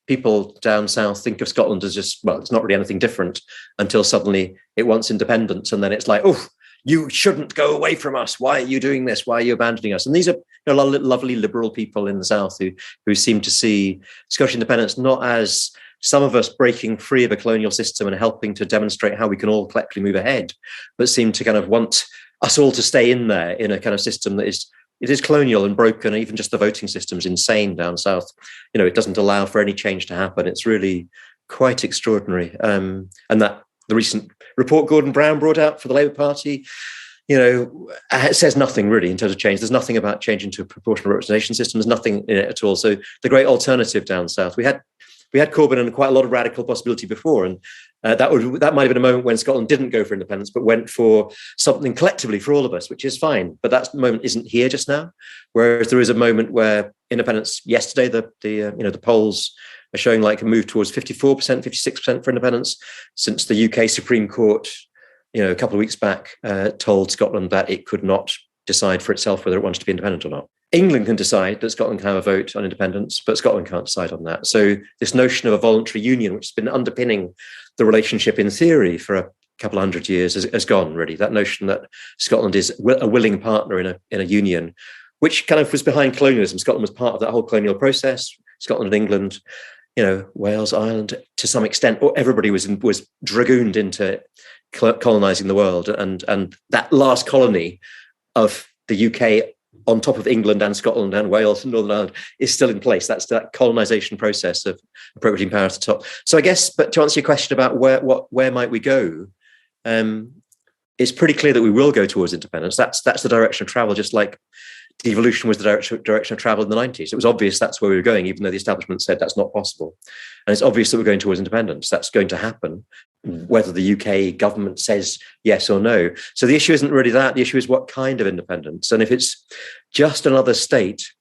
people down south think of Scotland as just, well, it's not really anything different until suddenly it wants independence. And then it's like, oh, you shouldn't go away from us. Why are you doing this? Why are you abandoning us? And these are a lot of lovely liberal people in the south who seem to see Scottish independence not as some of us breaking free of a colonial system and helping to demonstrate how we can all collectively move ahead, but seem to kind of want us all to stay in there in a kind of system that is colonial and broken. Even just the voting system's insane down south. It doesn't allow for any change to happen. It's really quite extraordinary. And that the recent report Gordon Brown brought out for the Labour Party, it says nothing really in terms of change. There's nothing about changing to a proportional representation system. There's nothing in it at all. So the great alternative down south, we had Corbyn and quite a lot of radical possibility before, and that might have been a moment when Scotland didn't go for independence, but went for something collectively for all of us, which is fine. But that moment isn't here just now. Whereas there is a moment where independence. Yesterday, the polls are showing like a move towards 54%, 56% for independence, since the UK Supreme Court, a couple of weeks back, told Scotland that it could not decide for itself whether it wants to be independent or not. England can decide that Scotland can have a vote on independence, but Scotland can't decide on that. So this notion of a voluntary union, which has been underpinning the relationship in theory for a couple of hundred years, has gone, really. That notion that Scotland is a willing partner in a union, which kind of was behind colonialism. Scotland was part of that whole colonial process. Scotland and England, Wales, Ireland, to some extent, or everybody was dragooned into colonising the world. And that last colony of the UK on top of England and Scotland and Wales and Northern Ireland is still in place. That's that colonisation process of appropriating power at the top. So I guess, but to answer your question about where might we go, it's pretty clear that we will go towards independence. That's the direction of travel, just like devolution was the direction of travel in the 90s. It was obvious that's where we were going, even though the establishment said that's not possible. And it's obvious that we're going towards independence. That's going to happen, whether the UK government says yes or no. So the issue isn't really that. The issue is what kind of independence. And if it's just another state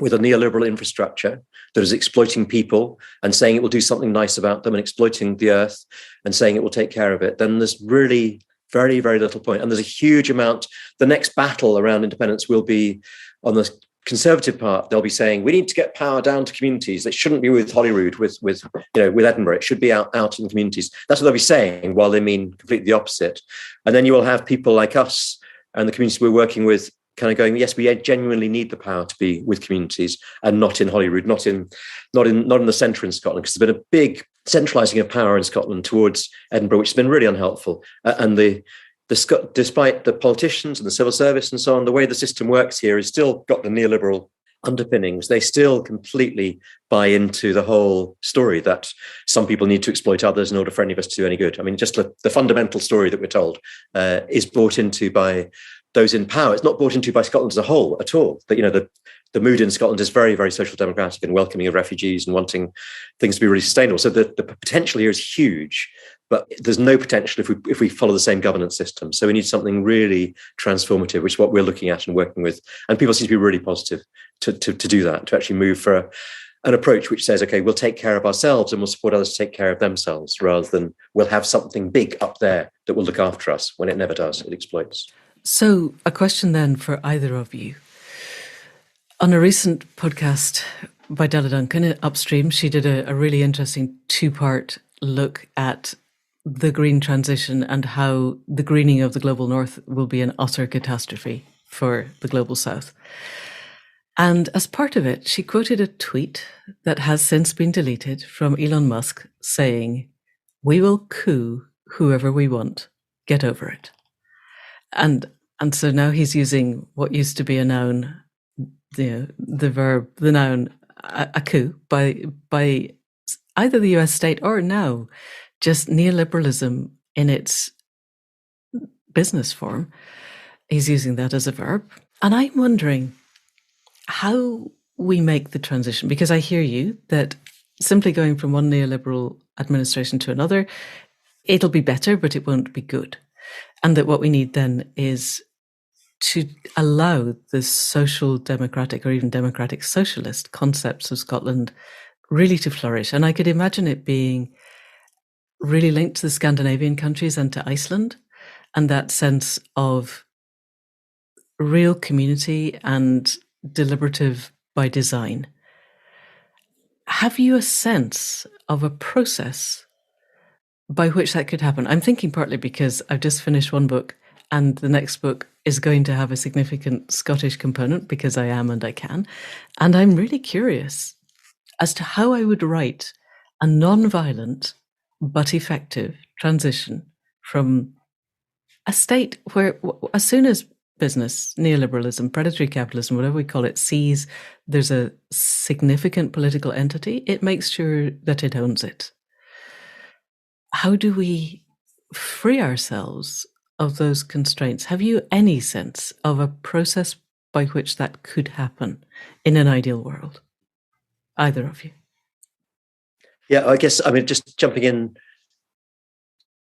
with a neoliberal infrastructure that is exploiting people and saying it will do something nice about them and exploiting the earth and saying it will take care of it, then there's really very, very little point. And there's a huge amount. The next battle around independence will be on the Conservative part. They'll be saying we need to get power down to communities. It shouldn't be with Holyrood, with Edinburgh. It should be out in the communities. That's what they'll be saying, while they mean completely the opposite. And then you will have people like us and the communities we're working with kind of going, yes, we genuinely need the power to be with communities and not in Holyrood, not in the centre in Scotland, because there's been a big centralising of power in Scotland towards Edinburgh, which has been really unhelpful. And despite the politicians and the civil service and so on, the way the system works here has still got the neoliberal underpinnings. They still completely buy into the whole story that some people need to exploit others in order for any of us to do any good. I mean, just the fundamental story that we're told is bought into by those in power. It's not bought into by Scotland as a whole at all. That the mood in Scotland is very, very social democratic and welcoming of refugees and wanting things to be really sustainable. So the potential here is huge, but there's no potential if we follow the same governance system. So we need something really transformative, which is what we're looking at and working with. And people seem to be really positive to do that, to actually move for an approach which says, okay, we'll take care of ourselves and we'll support others to take care of themselves, rather than we'll have something big up there that will look after us, when it never does. It exploits. So a question then for either of you. On a recent podcast by Della Duncan at Upstream, she did a really interesting 2-part look at the green transition and how the greening of the global north will be an utter catastrophe for the global south. And as part of it, she quoted a tweet that has since been deleted from Elon Musk saying, "We will coup whoever we want. Get over it." And so now he's using what used to be a noun, the noun, a coup, by either the US state or now just neoliberalism in its business form. He's using that as a verb. And I'm wondering how we make the transition, because I hear you that simply going from one neoliberal administration to another, it'll be better, but it won't be good. And that what we need then is to allow the social democratic or even democratic socialist concepts of Scotland really to flourish. And I could imagine it being really linked to the Scandinavian countries and to Iceland, and that sense of real community and deliberative by design. Have you a sense of a process by which that could happen? I'm thinking partly because I've just finished one book and the next book is going to have a significant Scottish component because I am and I can. And I'm really curious as to how I would write a non-violent but effective transition from a state where, as soon as business, neoliberalism, predatory capitalism, whatever we call it, sees there's a significant political entity, it makes sure that it owns it. How do we free ourselves of those constraints? Have you any sense of a process by which that could happen in an ideal world? Either of you? Yeah, I guess, just jumping in.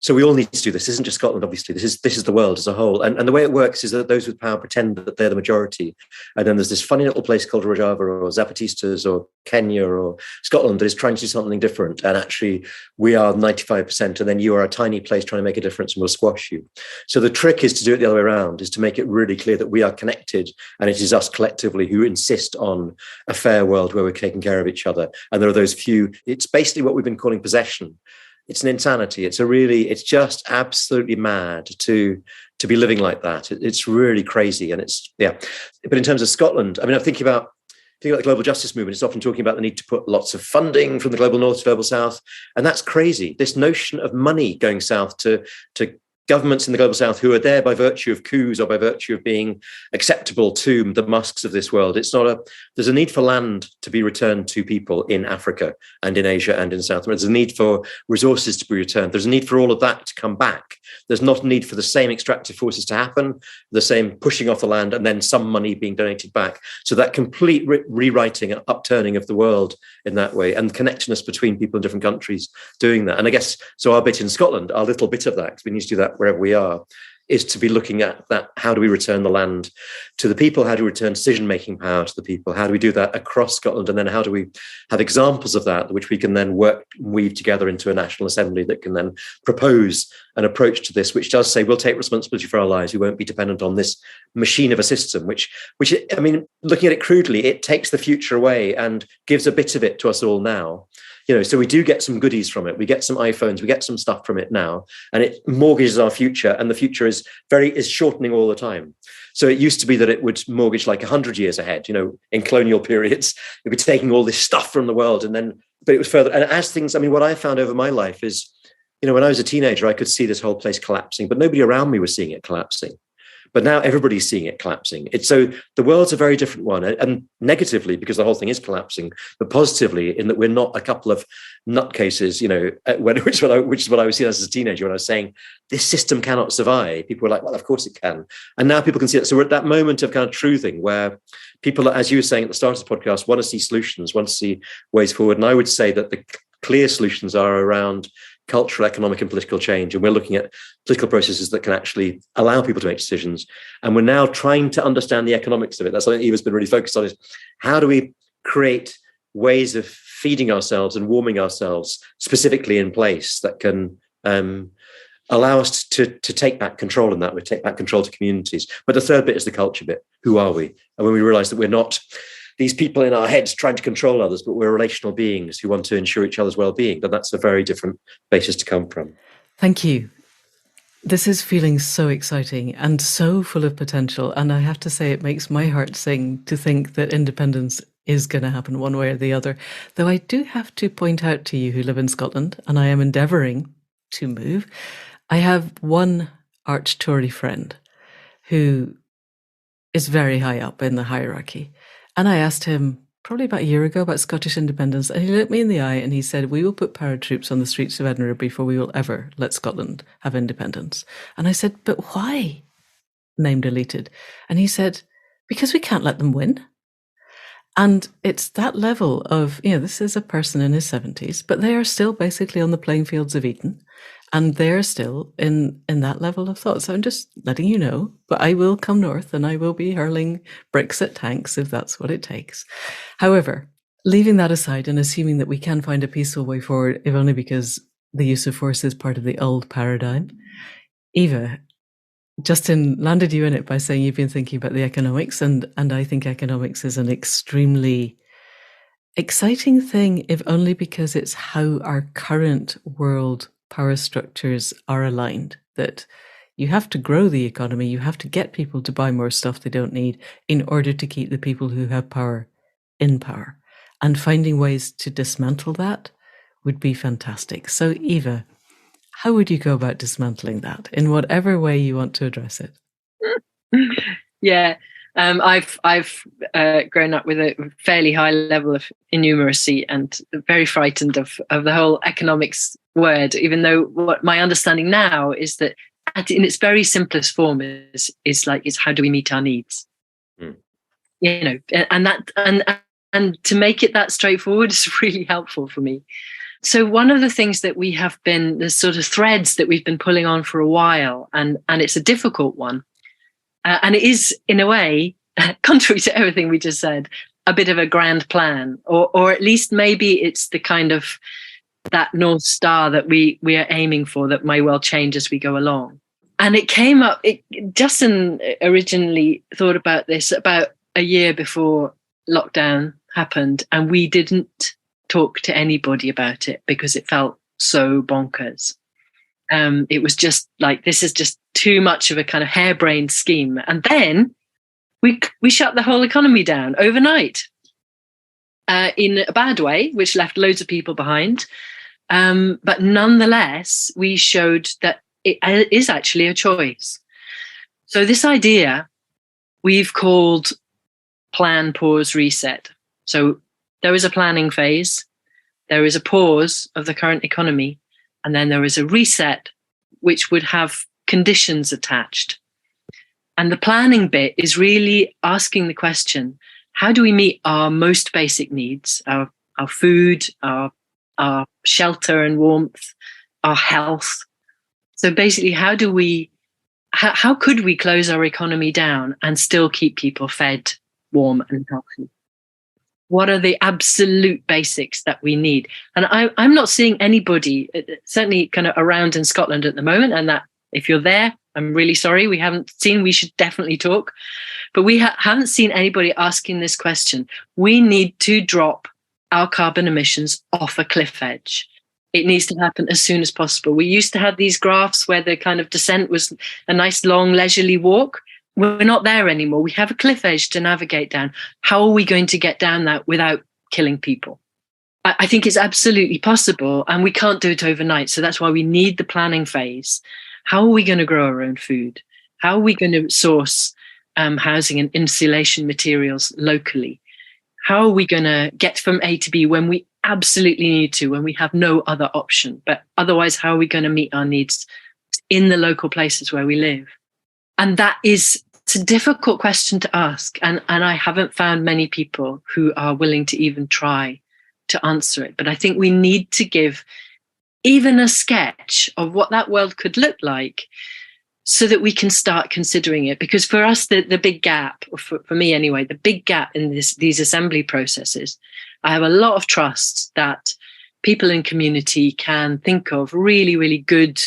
So we all need to do this. This isn't just Scotland, obviously. This is the world as a whole. And the way it works is that those with power pretend that they're the majority. And then there's this funny little place called Rojava or Zapatistas or Kenya or Scotland that is trying to do something different. And actually, we are 95%. And then you are a tiny place trying to make a difference and we'll squash you. So the trick is to do it the other way around, is to make it really clear that we are connected. And it is us collectively who insist on a fair world where we're taking care of each other. And there are those few. It's basically what we've been calling possession. It's an insanity. It's just absolutely mad to be living like that. It's really crazy. And but in terms of Scotland, I'm thinking about the global justice movement. It's often talking about the need to put lots of funding from the global north to global south. And that's crazy. This notion of money going south to governments in the global south who are there by virtue of coups or by virtue of being acceptable to the Musks of this world. There's a need for land to be returned to people in Africa and in Asia and in South America. There's a need for resources to be returned. There's a need for all of that to come back. There's not a need for the same extractive forces to happen, the same pushing off the land, and then some money being donated back. So that complete rewriting and upturning of the world in that way, and connectedness between people in different countries doing that. And I guess, so our bit in Scotland, our little bit of that, because we need to do that wherever we are, is to be looking at that. How do we return the land to the people? How do we return decision-making power to the people? How do we do that across Scotland? And then how do we have examples of that, which we can then weave together into a National Assembly that can then propose an approach to this, which does say, we'll take responsibility for our lives. We won't be dependent on this machine of a system, which, I mean, looking at it crudely, it takes the future away and gives a bit of it to us all now. So we do get some goodies from it. We get some iPhones, we get some stuff from it now, and it mortgages our future. And the future is shortening all the time. So it used to be that it would mortgage like 100 years ahead, in colonial periods. We'd be taking all this stuff from the world, but it was further. And as things, I mean, what I found over my life is, when I was a teenager, I could see this whole place collapsing, but nobody around me was seeing it collapsing. But now everybody's seeing it collapsing. So the world's a very different one, and negatively because the whole thing is collapsing, but positively in that we're not a couple of nutcases, which is what I was seeing as a teenager when I was saying this system cannot survive. People were like, well, of course it can. And now people can see it. So we're at that moment of kind of truthing where people, as you were saying at the start of the podcast, want to see solutions, want to see ways forward. And I would say that the clear solutions are around cultural, economic, and political change. And we're looking at political processes that can actually allow people to make decisions. And we're now trying to understand the economics of it. That's something Eva's been really focused on, is how do we create ways of feeding ourselves and warming ourselves specifically in place that can allow us to take back control in that way, take back control to communities. But the third bit is the culture bit. Who are we? And when we realize that we're not these people in our heads trying to control others, but we're relational beings who want to ensure each other's well-being, then that's a very different basis to come from. Thank you. This is feeling so exciting and so full of potential. And I have to say, it makes my heart sing to think that independence is going to happen one way or the other. Though I do have to point out to you who live in Scotland, and I am endeavouring to move, I have one arch-Tory friend who is very high up in the hierarchy. And I asked him probably about a year ago about Scottish independence, and he looked me in the eye and he said, we will put paratroops on the streets of Edinburgh before we will ever let Scotland have independence. And I said, but why? Name deleted. And he said, because we can't let them win. And it's that level of, this is a person in his 70s, but they are still basically on the playing fields of Eton. And they're still in that level of thought. So I'm just letting you know, but I will come north and I will be hurling bricks at tanks if that's what it takes. However, leaving that aside and assuming that we can find a peaceful way forward, if only because the use of force is part of the old paradigm. Eva, Justin landed you in it by saying you've been thinking about the economics, and I think economics is an extremely exciting thing, if only because it's how our current world power structures are aligned, that you have to grow the economy, you have to get people to buy more stuff they don't need in order to keep the people who have power in power. And finding ways to dismantle that would be fantastic. So Eva, how would you go about dismantling that in whatever way you want to address it? Yeah, I've grown up with a fairly high level of innumeracy and very frightened of the whole economics word, even though what my understanding now is that in its very simplest form is how do we meet our needs? And to make it that straightforward is really helpful for me. So one of the things that we have been, the sort of threads that we've been pulling on for a while, and it's a difficult one, and it is, in a way, contrary to everything we just said, a bit of a grand plan, or at least maybe it's the kind of that North Star that we are aiming for that may well change as we go along. And it came up, Justin originally thought about this about a year before lockdown happened, and we didn't talk to anybody about it because it felt so bonkers. It was just like, this is just too much of a kind of harebrained scheme. And then we shut the whole economy down overnight in a bad way, which left loads of people behind. But nonetheless, we showed that it is actually a choice. So this idea we've called plan, pause, reset. So there is a planning phase, there is a pause of the current economy, and then there is a reset which would have conditions attached. And the planning bit is really asking the question, how do we meet our most basic needs, our food, our shelter and warmth, our health? So basically, how could we close our economy down and still keep people fed, warm and healthy? What are the absolute basics that we need? And I'm not seeing anybody, certainly kind of around in Scotland at the moment, and that if you're there, I'm really sorry, we should definitely talk. But we haven't seen anybody asking this question. We need to drop our carbon emissions off a cliff edge. It needs to happen as soon as possible. We used to have these graphs where the kind of descent was a nice, long, leisurely walk. We're not there anymore. We have a cliff edge to navigate down. How are we going to get down that without killing people? I think it's absolutely possible, and we can't do it overnight. So that's why we need the planning phase. How are we going to grow our own food? How are we going to source housing and insulation materials locally? How are we going to get from A to B when we absolutely need to, when we have no other option? But otherwise, how are we going to meet our needs in the local places where we live? And it's a difficult question to ask. And I haven't found many people who are willing to even try to answer it. But I think we need to give even a sketch of what that world could look like so that we can start considering it. Because for us, the big gap, or for me anyway, the big gap in these assembly processes, I have a lot of trust that people in community can think of really, really good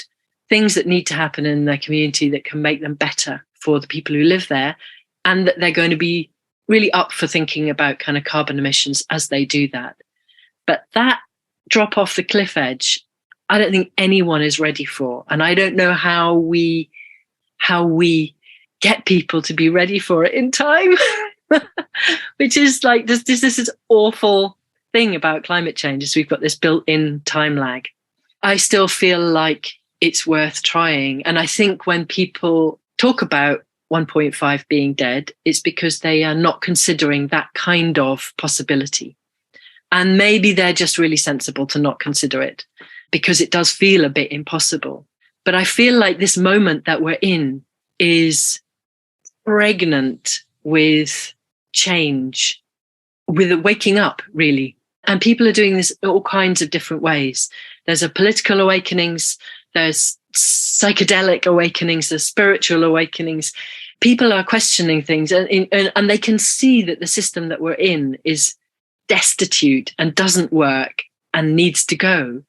things that need to happen in their community that can make them better for the people who live there, and that they're going to be really up for thinking about kind of carbon emissions as they do that. But that drop off the cliff edge, I don't think anyone is ready for. And I don't know how we get people to be ready for it in time, which is like this is awful thing about climate change, is we've got this built-in time lag. I still feel like it's worth trying. And I think when people talk about 1.5 being dead, it's because they are not considering that kind of possibility. And maybe they're just really sensible to not consider it, because it does feel a bit impossible. But I feel like this moment that we're in is pregnant with change, with waking up, really. And people are doing this in all kinds of different ways. There's political awakenings, there's psychedelic awakenings, there's spiritual awakenings. People are questioning things, and they can see that the system that we're in is destitute and doesn't work and needs to go.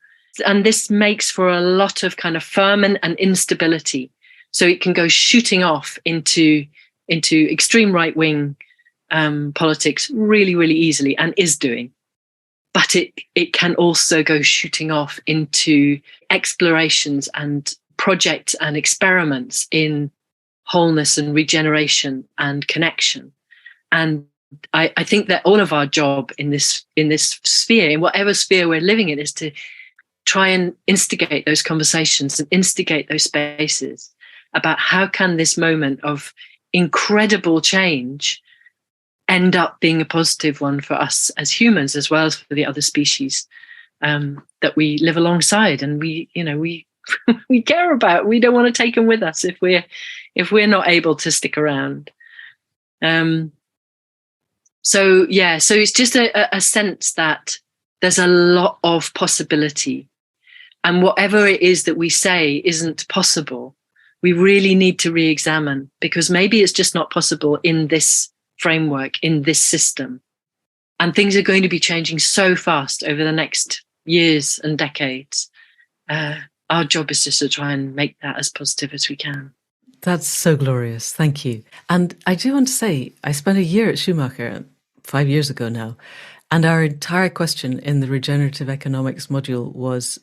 And this makes for a lot of kind of ferment and instability. So it can go shooting off into extreme right-wing politics really, really easily, and is doing. But it can also go shooting off into explorations and projects and experiments in wholeness and regeneration and connection. And I think that all of our job in this sphere, in whatever sphere we're living in, is to try and instigate those conversations and instigate those spaces about how can this moment of incredible change end up being a positive one for us as humans, as well as for the other species that we live alongside and we care about. We don't want to take them with us if we're not able to stick around. So it's just a sense that there's a lot of possibility, and whatever it is that we say isn't possible, we really need to re-examine, because maybe it's just not possible in this framework, in this system. And things are going to be changing so fast over the next years and decades. Our job is just to try and make that as positive as we can. That's so glorious. Thank you. And I do want to say, I spent a year at Schumacher 5 years ago now, and our entire question in the regenerative economics module was,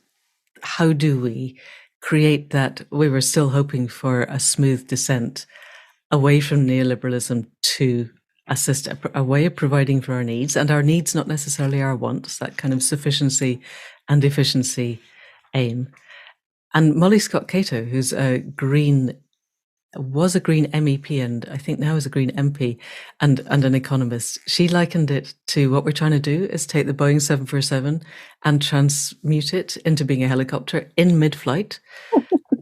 how do we create that? We were still hoping for a smooth descent away from neoliberalism to a way of providing for our needs, and our needs not necessarily our wants, that kind of sufficiency and efficiency aim. And Molly Scott Cato, who's was a Green MEP and I think now is a Green MP and an economist, she likened it to what we're trying to do is take the Boeing 747 and transmute it into being a helicopter in mid-flight.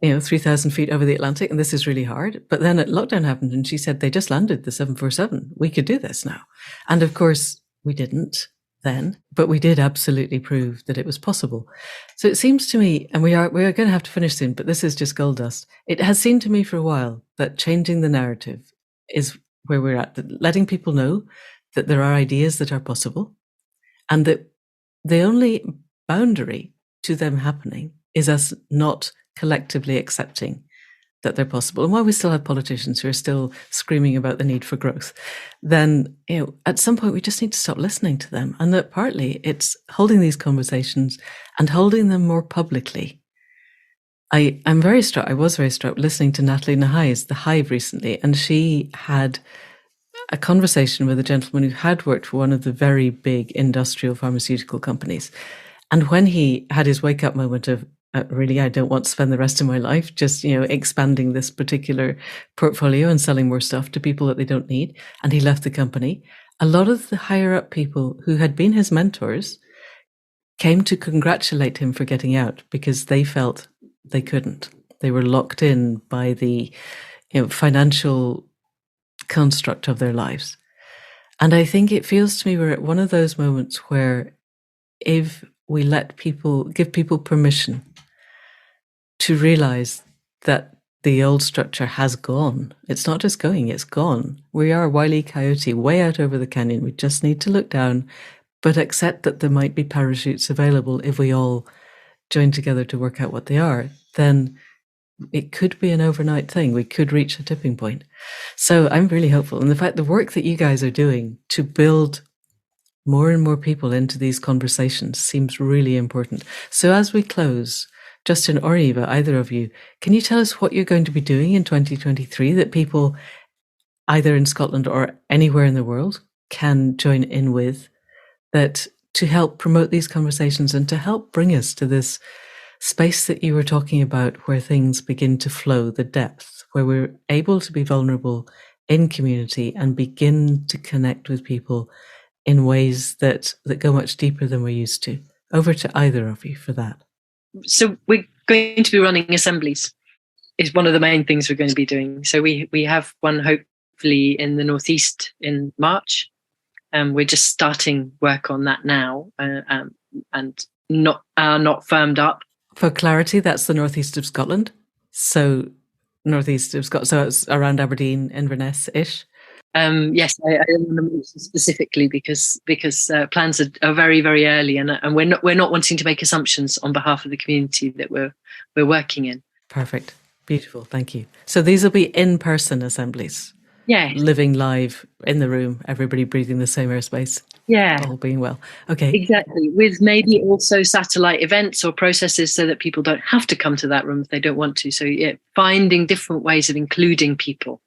3,000 feet over the Atlantic, and this is really hard. But then lockdown happened, and she said, they just landed the 747. We could do this now. And of course, we didn't then, but we did absolutely prove that it was possible. So it seems to me, and we are going to have to finish soon, but this is just gold dust. It has seemed to me for a while that changing the narrative is where we're at, that letting people know that there are ideas that are possible, and that the only boundary to them happening is us not collectively accepting that they're possible. And while we still have politicians who are still screaming about the need for growth, then at some point we just need to stop listening to them. And that partly it's holding these conversations and holding them more publicly. I was very struck listening to Natalie Nahai's The Hive recently, and she had a conversation with a gentleman who had worked for one of the very big industrial pharmaceutical companies. And when he had his wake-up moment of, really, I don't want to spend the rest of my life just, expanding this particular portfolio and selling more stuff to people that they don't need, and he left the company, a lot of the higher-up people who had been his mentors came to congratulate him for getting out because they felt they couldn't. They were locked in by the financial construct of their lives. And I think it feels to me we're at one of those moments where if we give people permission to realize that the old structure has gone. It's not just going, it's gone. We are Wile E. Coyote way out over the canyon. We just need to look down, but accept that there might be parachutes available if we all join together to work out what they are. Then it could be an overnight thing. We could reach a tipping point. So I'm really hopeful. And the work that you guys are doing to build more and more people into these conversations seems really important. So as we close, Justin or Eva, either of you, can you tell us what you're going to be doing in 2023 that people either in Scotland or anywhere in the world can join in with, that to help promote these conversations and to help bring us to this space that you were talking about where things begin to flow, the depth, where we're able to be vulnerable in community and begin to connect with people in ways that go much deeper than we're used to. Over to either of you for that. So we're going to be running assemblies is one of the main things we're going to be doing. So we have one hopefully in the Northeast in March. We're just starting work on that now and not firmed up. For clarity, that's the Northeast of Scotland. So Northeast of Scotland, so it's around Aberdeen, Inverness-ish. Yes, I don't want to move specifically because plans are very, very early, and we're not wanting to make assumptions on behalf of the community that we're working in. Perfect, beautiful, thank you. So these will be in-person assemblies. Yeah, living live in the room, everybody breathing the same airspace. Yeah, all being well. Okay, exactly. With maybe also satellite events or processes so that people don't have to come to that room if they don't want to. So finding different ways of including people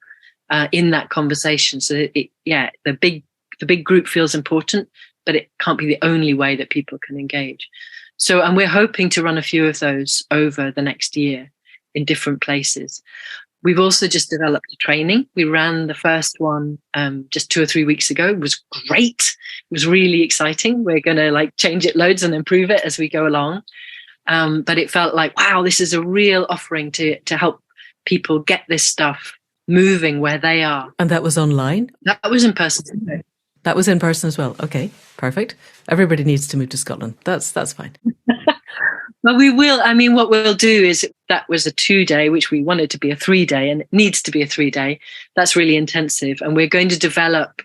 in that conversation. So the big group feels important, but it can't be the only way that people can engage. So, and we're hoping to run a few of those over the next year in different places. We've also just developed a training. We ran the first one just 2 or 3 weeks ago. It was great. It was really exciting. We're going to change it loads and improve it as we go along. But it felt like, wow, this is a real offering to help people get this stuff moving where they are. And that was online? That was in person. That was in person as well. Okay, perfect. Everybody needs to move to Scotland. That's fine. Well, we will. I mean, what we'll do is that was a 2-day, which we wanted to be a 3-day, and it needs to be a 3-day. That's really intensive. And we're going to develop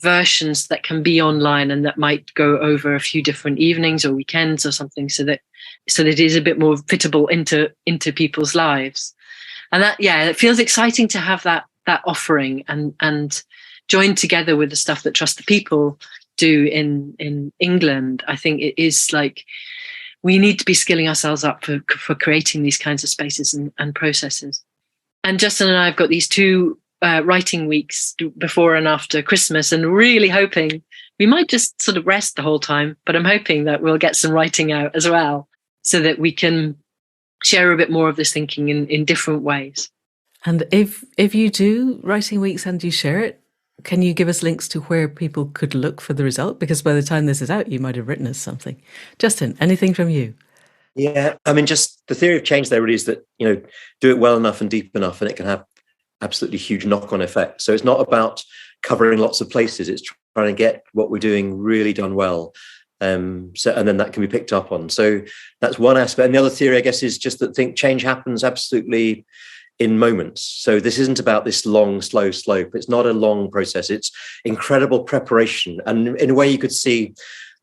versions that can be online and that might go over a few different evenings or weekends or something so that it is a bit more fittable into people's lives. And that, it feels exciting to have that offering and joined together with the stuff that Trust the People do in England. I think it is we need to be skilling ourselves up for creating these kinds of spaces and processes. And Justin and I have got these 2 writing weeks before and after Christmas, and really hoping we might just sort of rest the whole time, but I'm hoping that we'll get some writing out as well so that we can share a bit more of this thinking in different ways. And if you do writing weeks and you share it, can you give us links to where people could look for the result? Because by the time this is out, you might have written us something. Justin, anything from you? Yeah, I mean, just the theory of change there really is that, do it well enough and deep enough, and it can have absolutely huge knock-on effects. So it's not about covering lots of places. It's trying to get what we're doing really done well. And then that can be picked up on. So that's one aspect. And the other theory, I guess, is just that change happens absolutely in moments. So this isn't about this long, slow slope. It's not a long process. It's incredible preparation. And in a way, you could see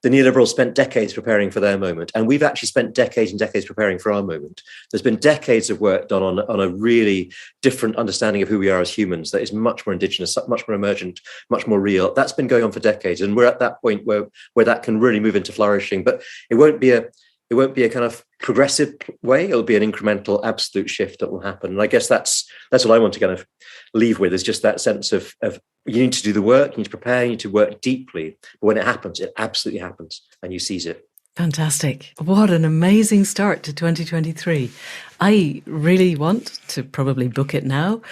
the neoliberals spent decades preparing for their moment. And we've actually spent decades and decades preparing for our moment. There's been decades of work done on a really different understanding of who we are as humans that is much more indigenous, much more emergent, much more real. That's been going on for decades. And we're at that point where that can really move into flourishing. But it won't be a kind of progressive way. It'll be an incremental, absolute shift that will happen. And I guess that's what I want to kind of leave with, is just that sense of you need to do the work, you need to prepare, you need to work deeply. But when it happens, it absolutely happens, and you seize it. Fantastic. What an amazing start to 2023. I really want to probably book it now,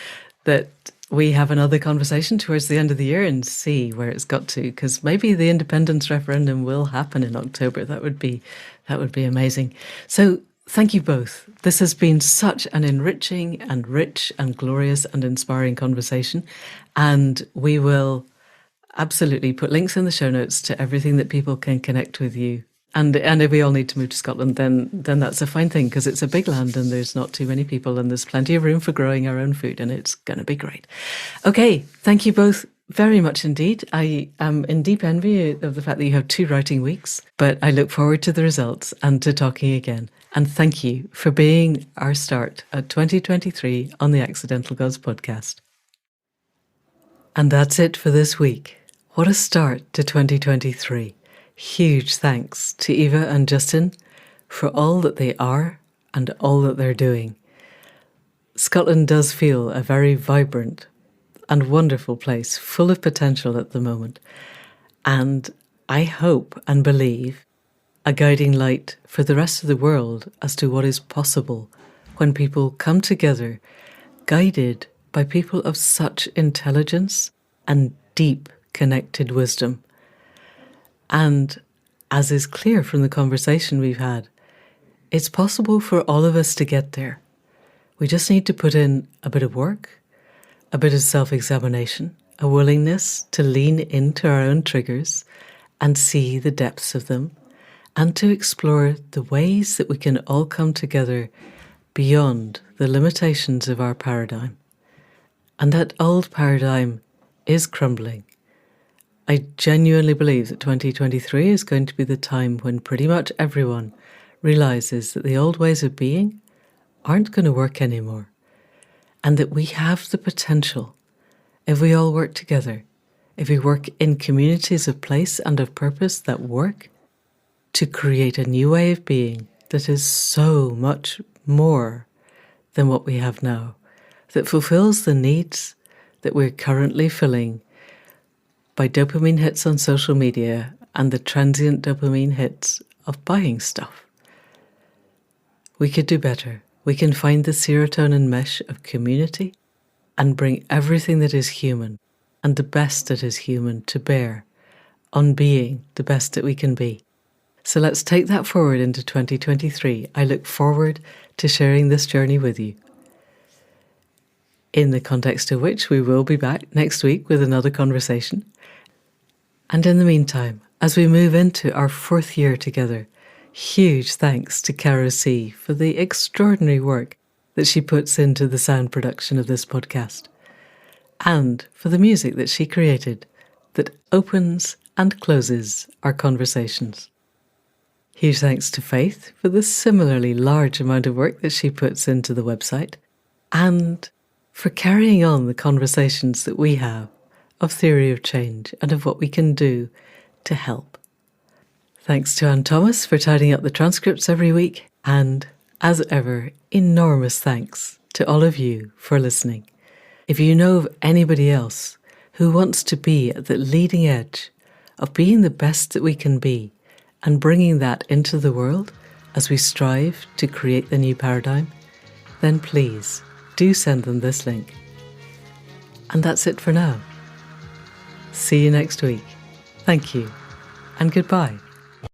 that we have another conversation towards the end of the year and see where it's got to, because maybe the independence referendum will happen in October. That would be amazing. So thank you both. This has been such an enriching and rich and glorious and inspiring conversation. And we will absolutely put links in the show notes to everything that people can connect with you. And if we all need to move to Scotland, then that's a fine thing, because it's a big land and there's not too many people and there's plenty of room for growing our own food, and it's going to be great. Okay, thank you both very much indeed. I am in deep envy of the fact that you have 2 writing weeks, but I look forward to the results and to talking again. And thank you for being our start at 2023 on the Accidental Gods podcast. And that's it for this week. What a start to 2023. Huge thanks to Eva and Justin for all that they are and all that they're doing. Scotland does feel a very vibrant and wonderful place, full of potential at the moment. And I hope and believe a guiding light for the rest of the world as to what is possible when people come together, guided by people of such intelligence and deep connected wisdom. And as is clear from the conversation we've had, it's possible for all of us to get there. We just need to put in a bit of work, a bit of self-examination, a willingness to lean into our own triggers and see the depths of them, and to explore the ways that we can all come together beyond the limitations of our paradigm. And that old paradigm is crumbling. I genuinely believe that 2023 is going to be the time when pretty much everyone realizes that the old ways of being aren't going to work anymore, and that we have the potential, if we all work together, if we work in communities of place and of purpose that work, to create a new way of being that is so much more than what we have now, that fulfills the needs that we're currently filling by dopamine hits on social media and the transient dopamine hits of buying stuff. We could do better. We can find the serotonin mesh of community and bring everything that is human and the best that is human to bear on being the best that we can be. So let's take that forward into 2023. I look forward to sharing this journey with you, in the context of which we will be back next week with another conversation. And in the meantime, as we move into our 4th year together, huge thanks to Caro C for the extraordinary work that she puts into the sound production of this podcast, and for the music that she created that opens and closes our conversations. Huge thanks to Faith for the similarly large amount of work that she puts into the website, and for carrying on the conversations that we have of theory of change and of what we can do to help. Thanks to Anne Thomas for tidying up the transcripts every week, and, as ever, enormous thanks to all of you for listening. If you know of anybody else who wants to be at the leading edge of being the best that we can be and bringing that into the world as we strive to create the new paradigm, then please do send them this link. And that's it for now. See you next week. Thank you, and goodbye.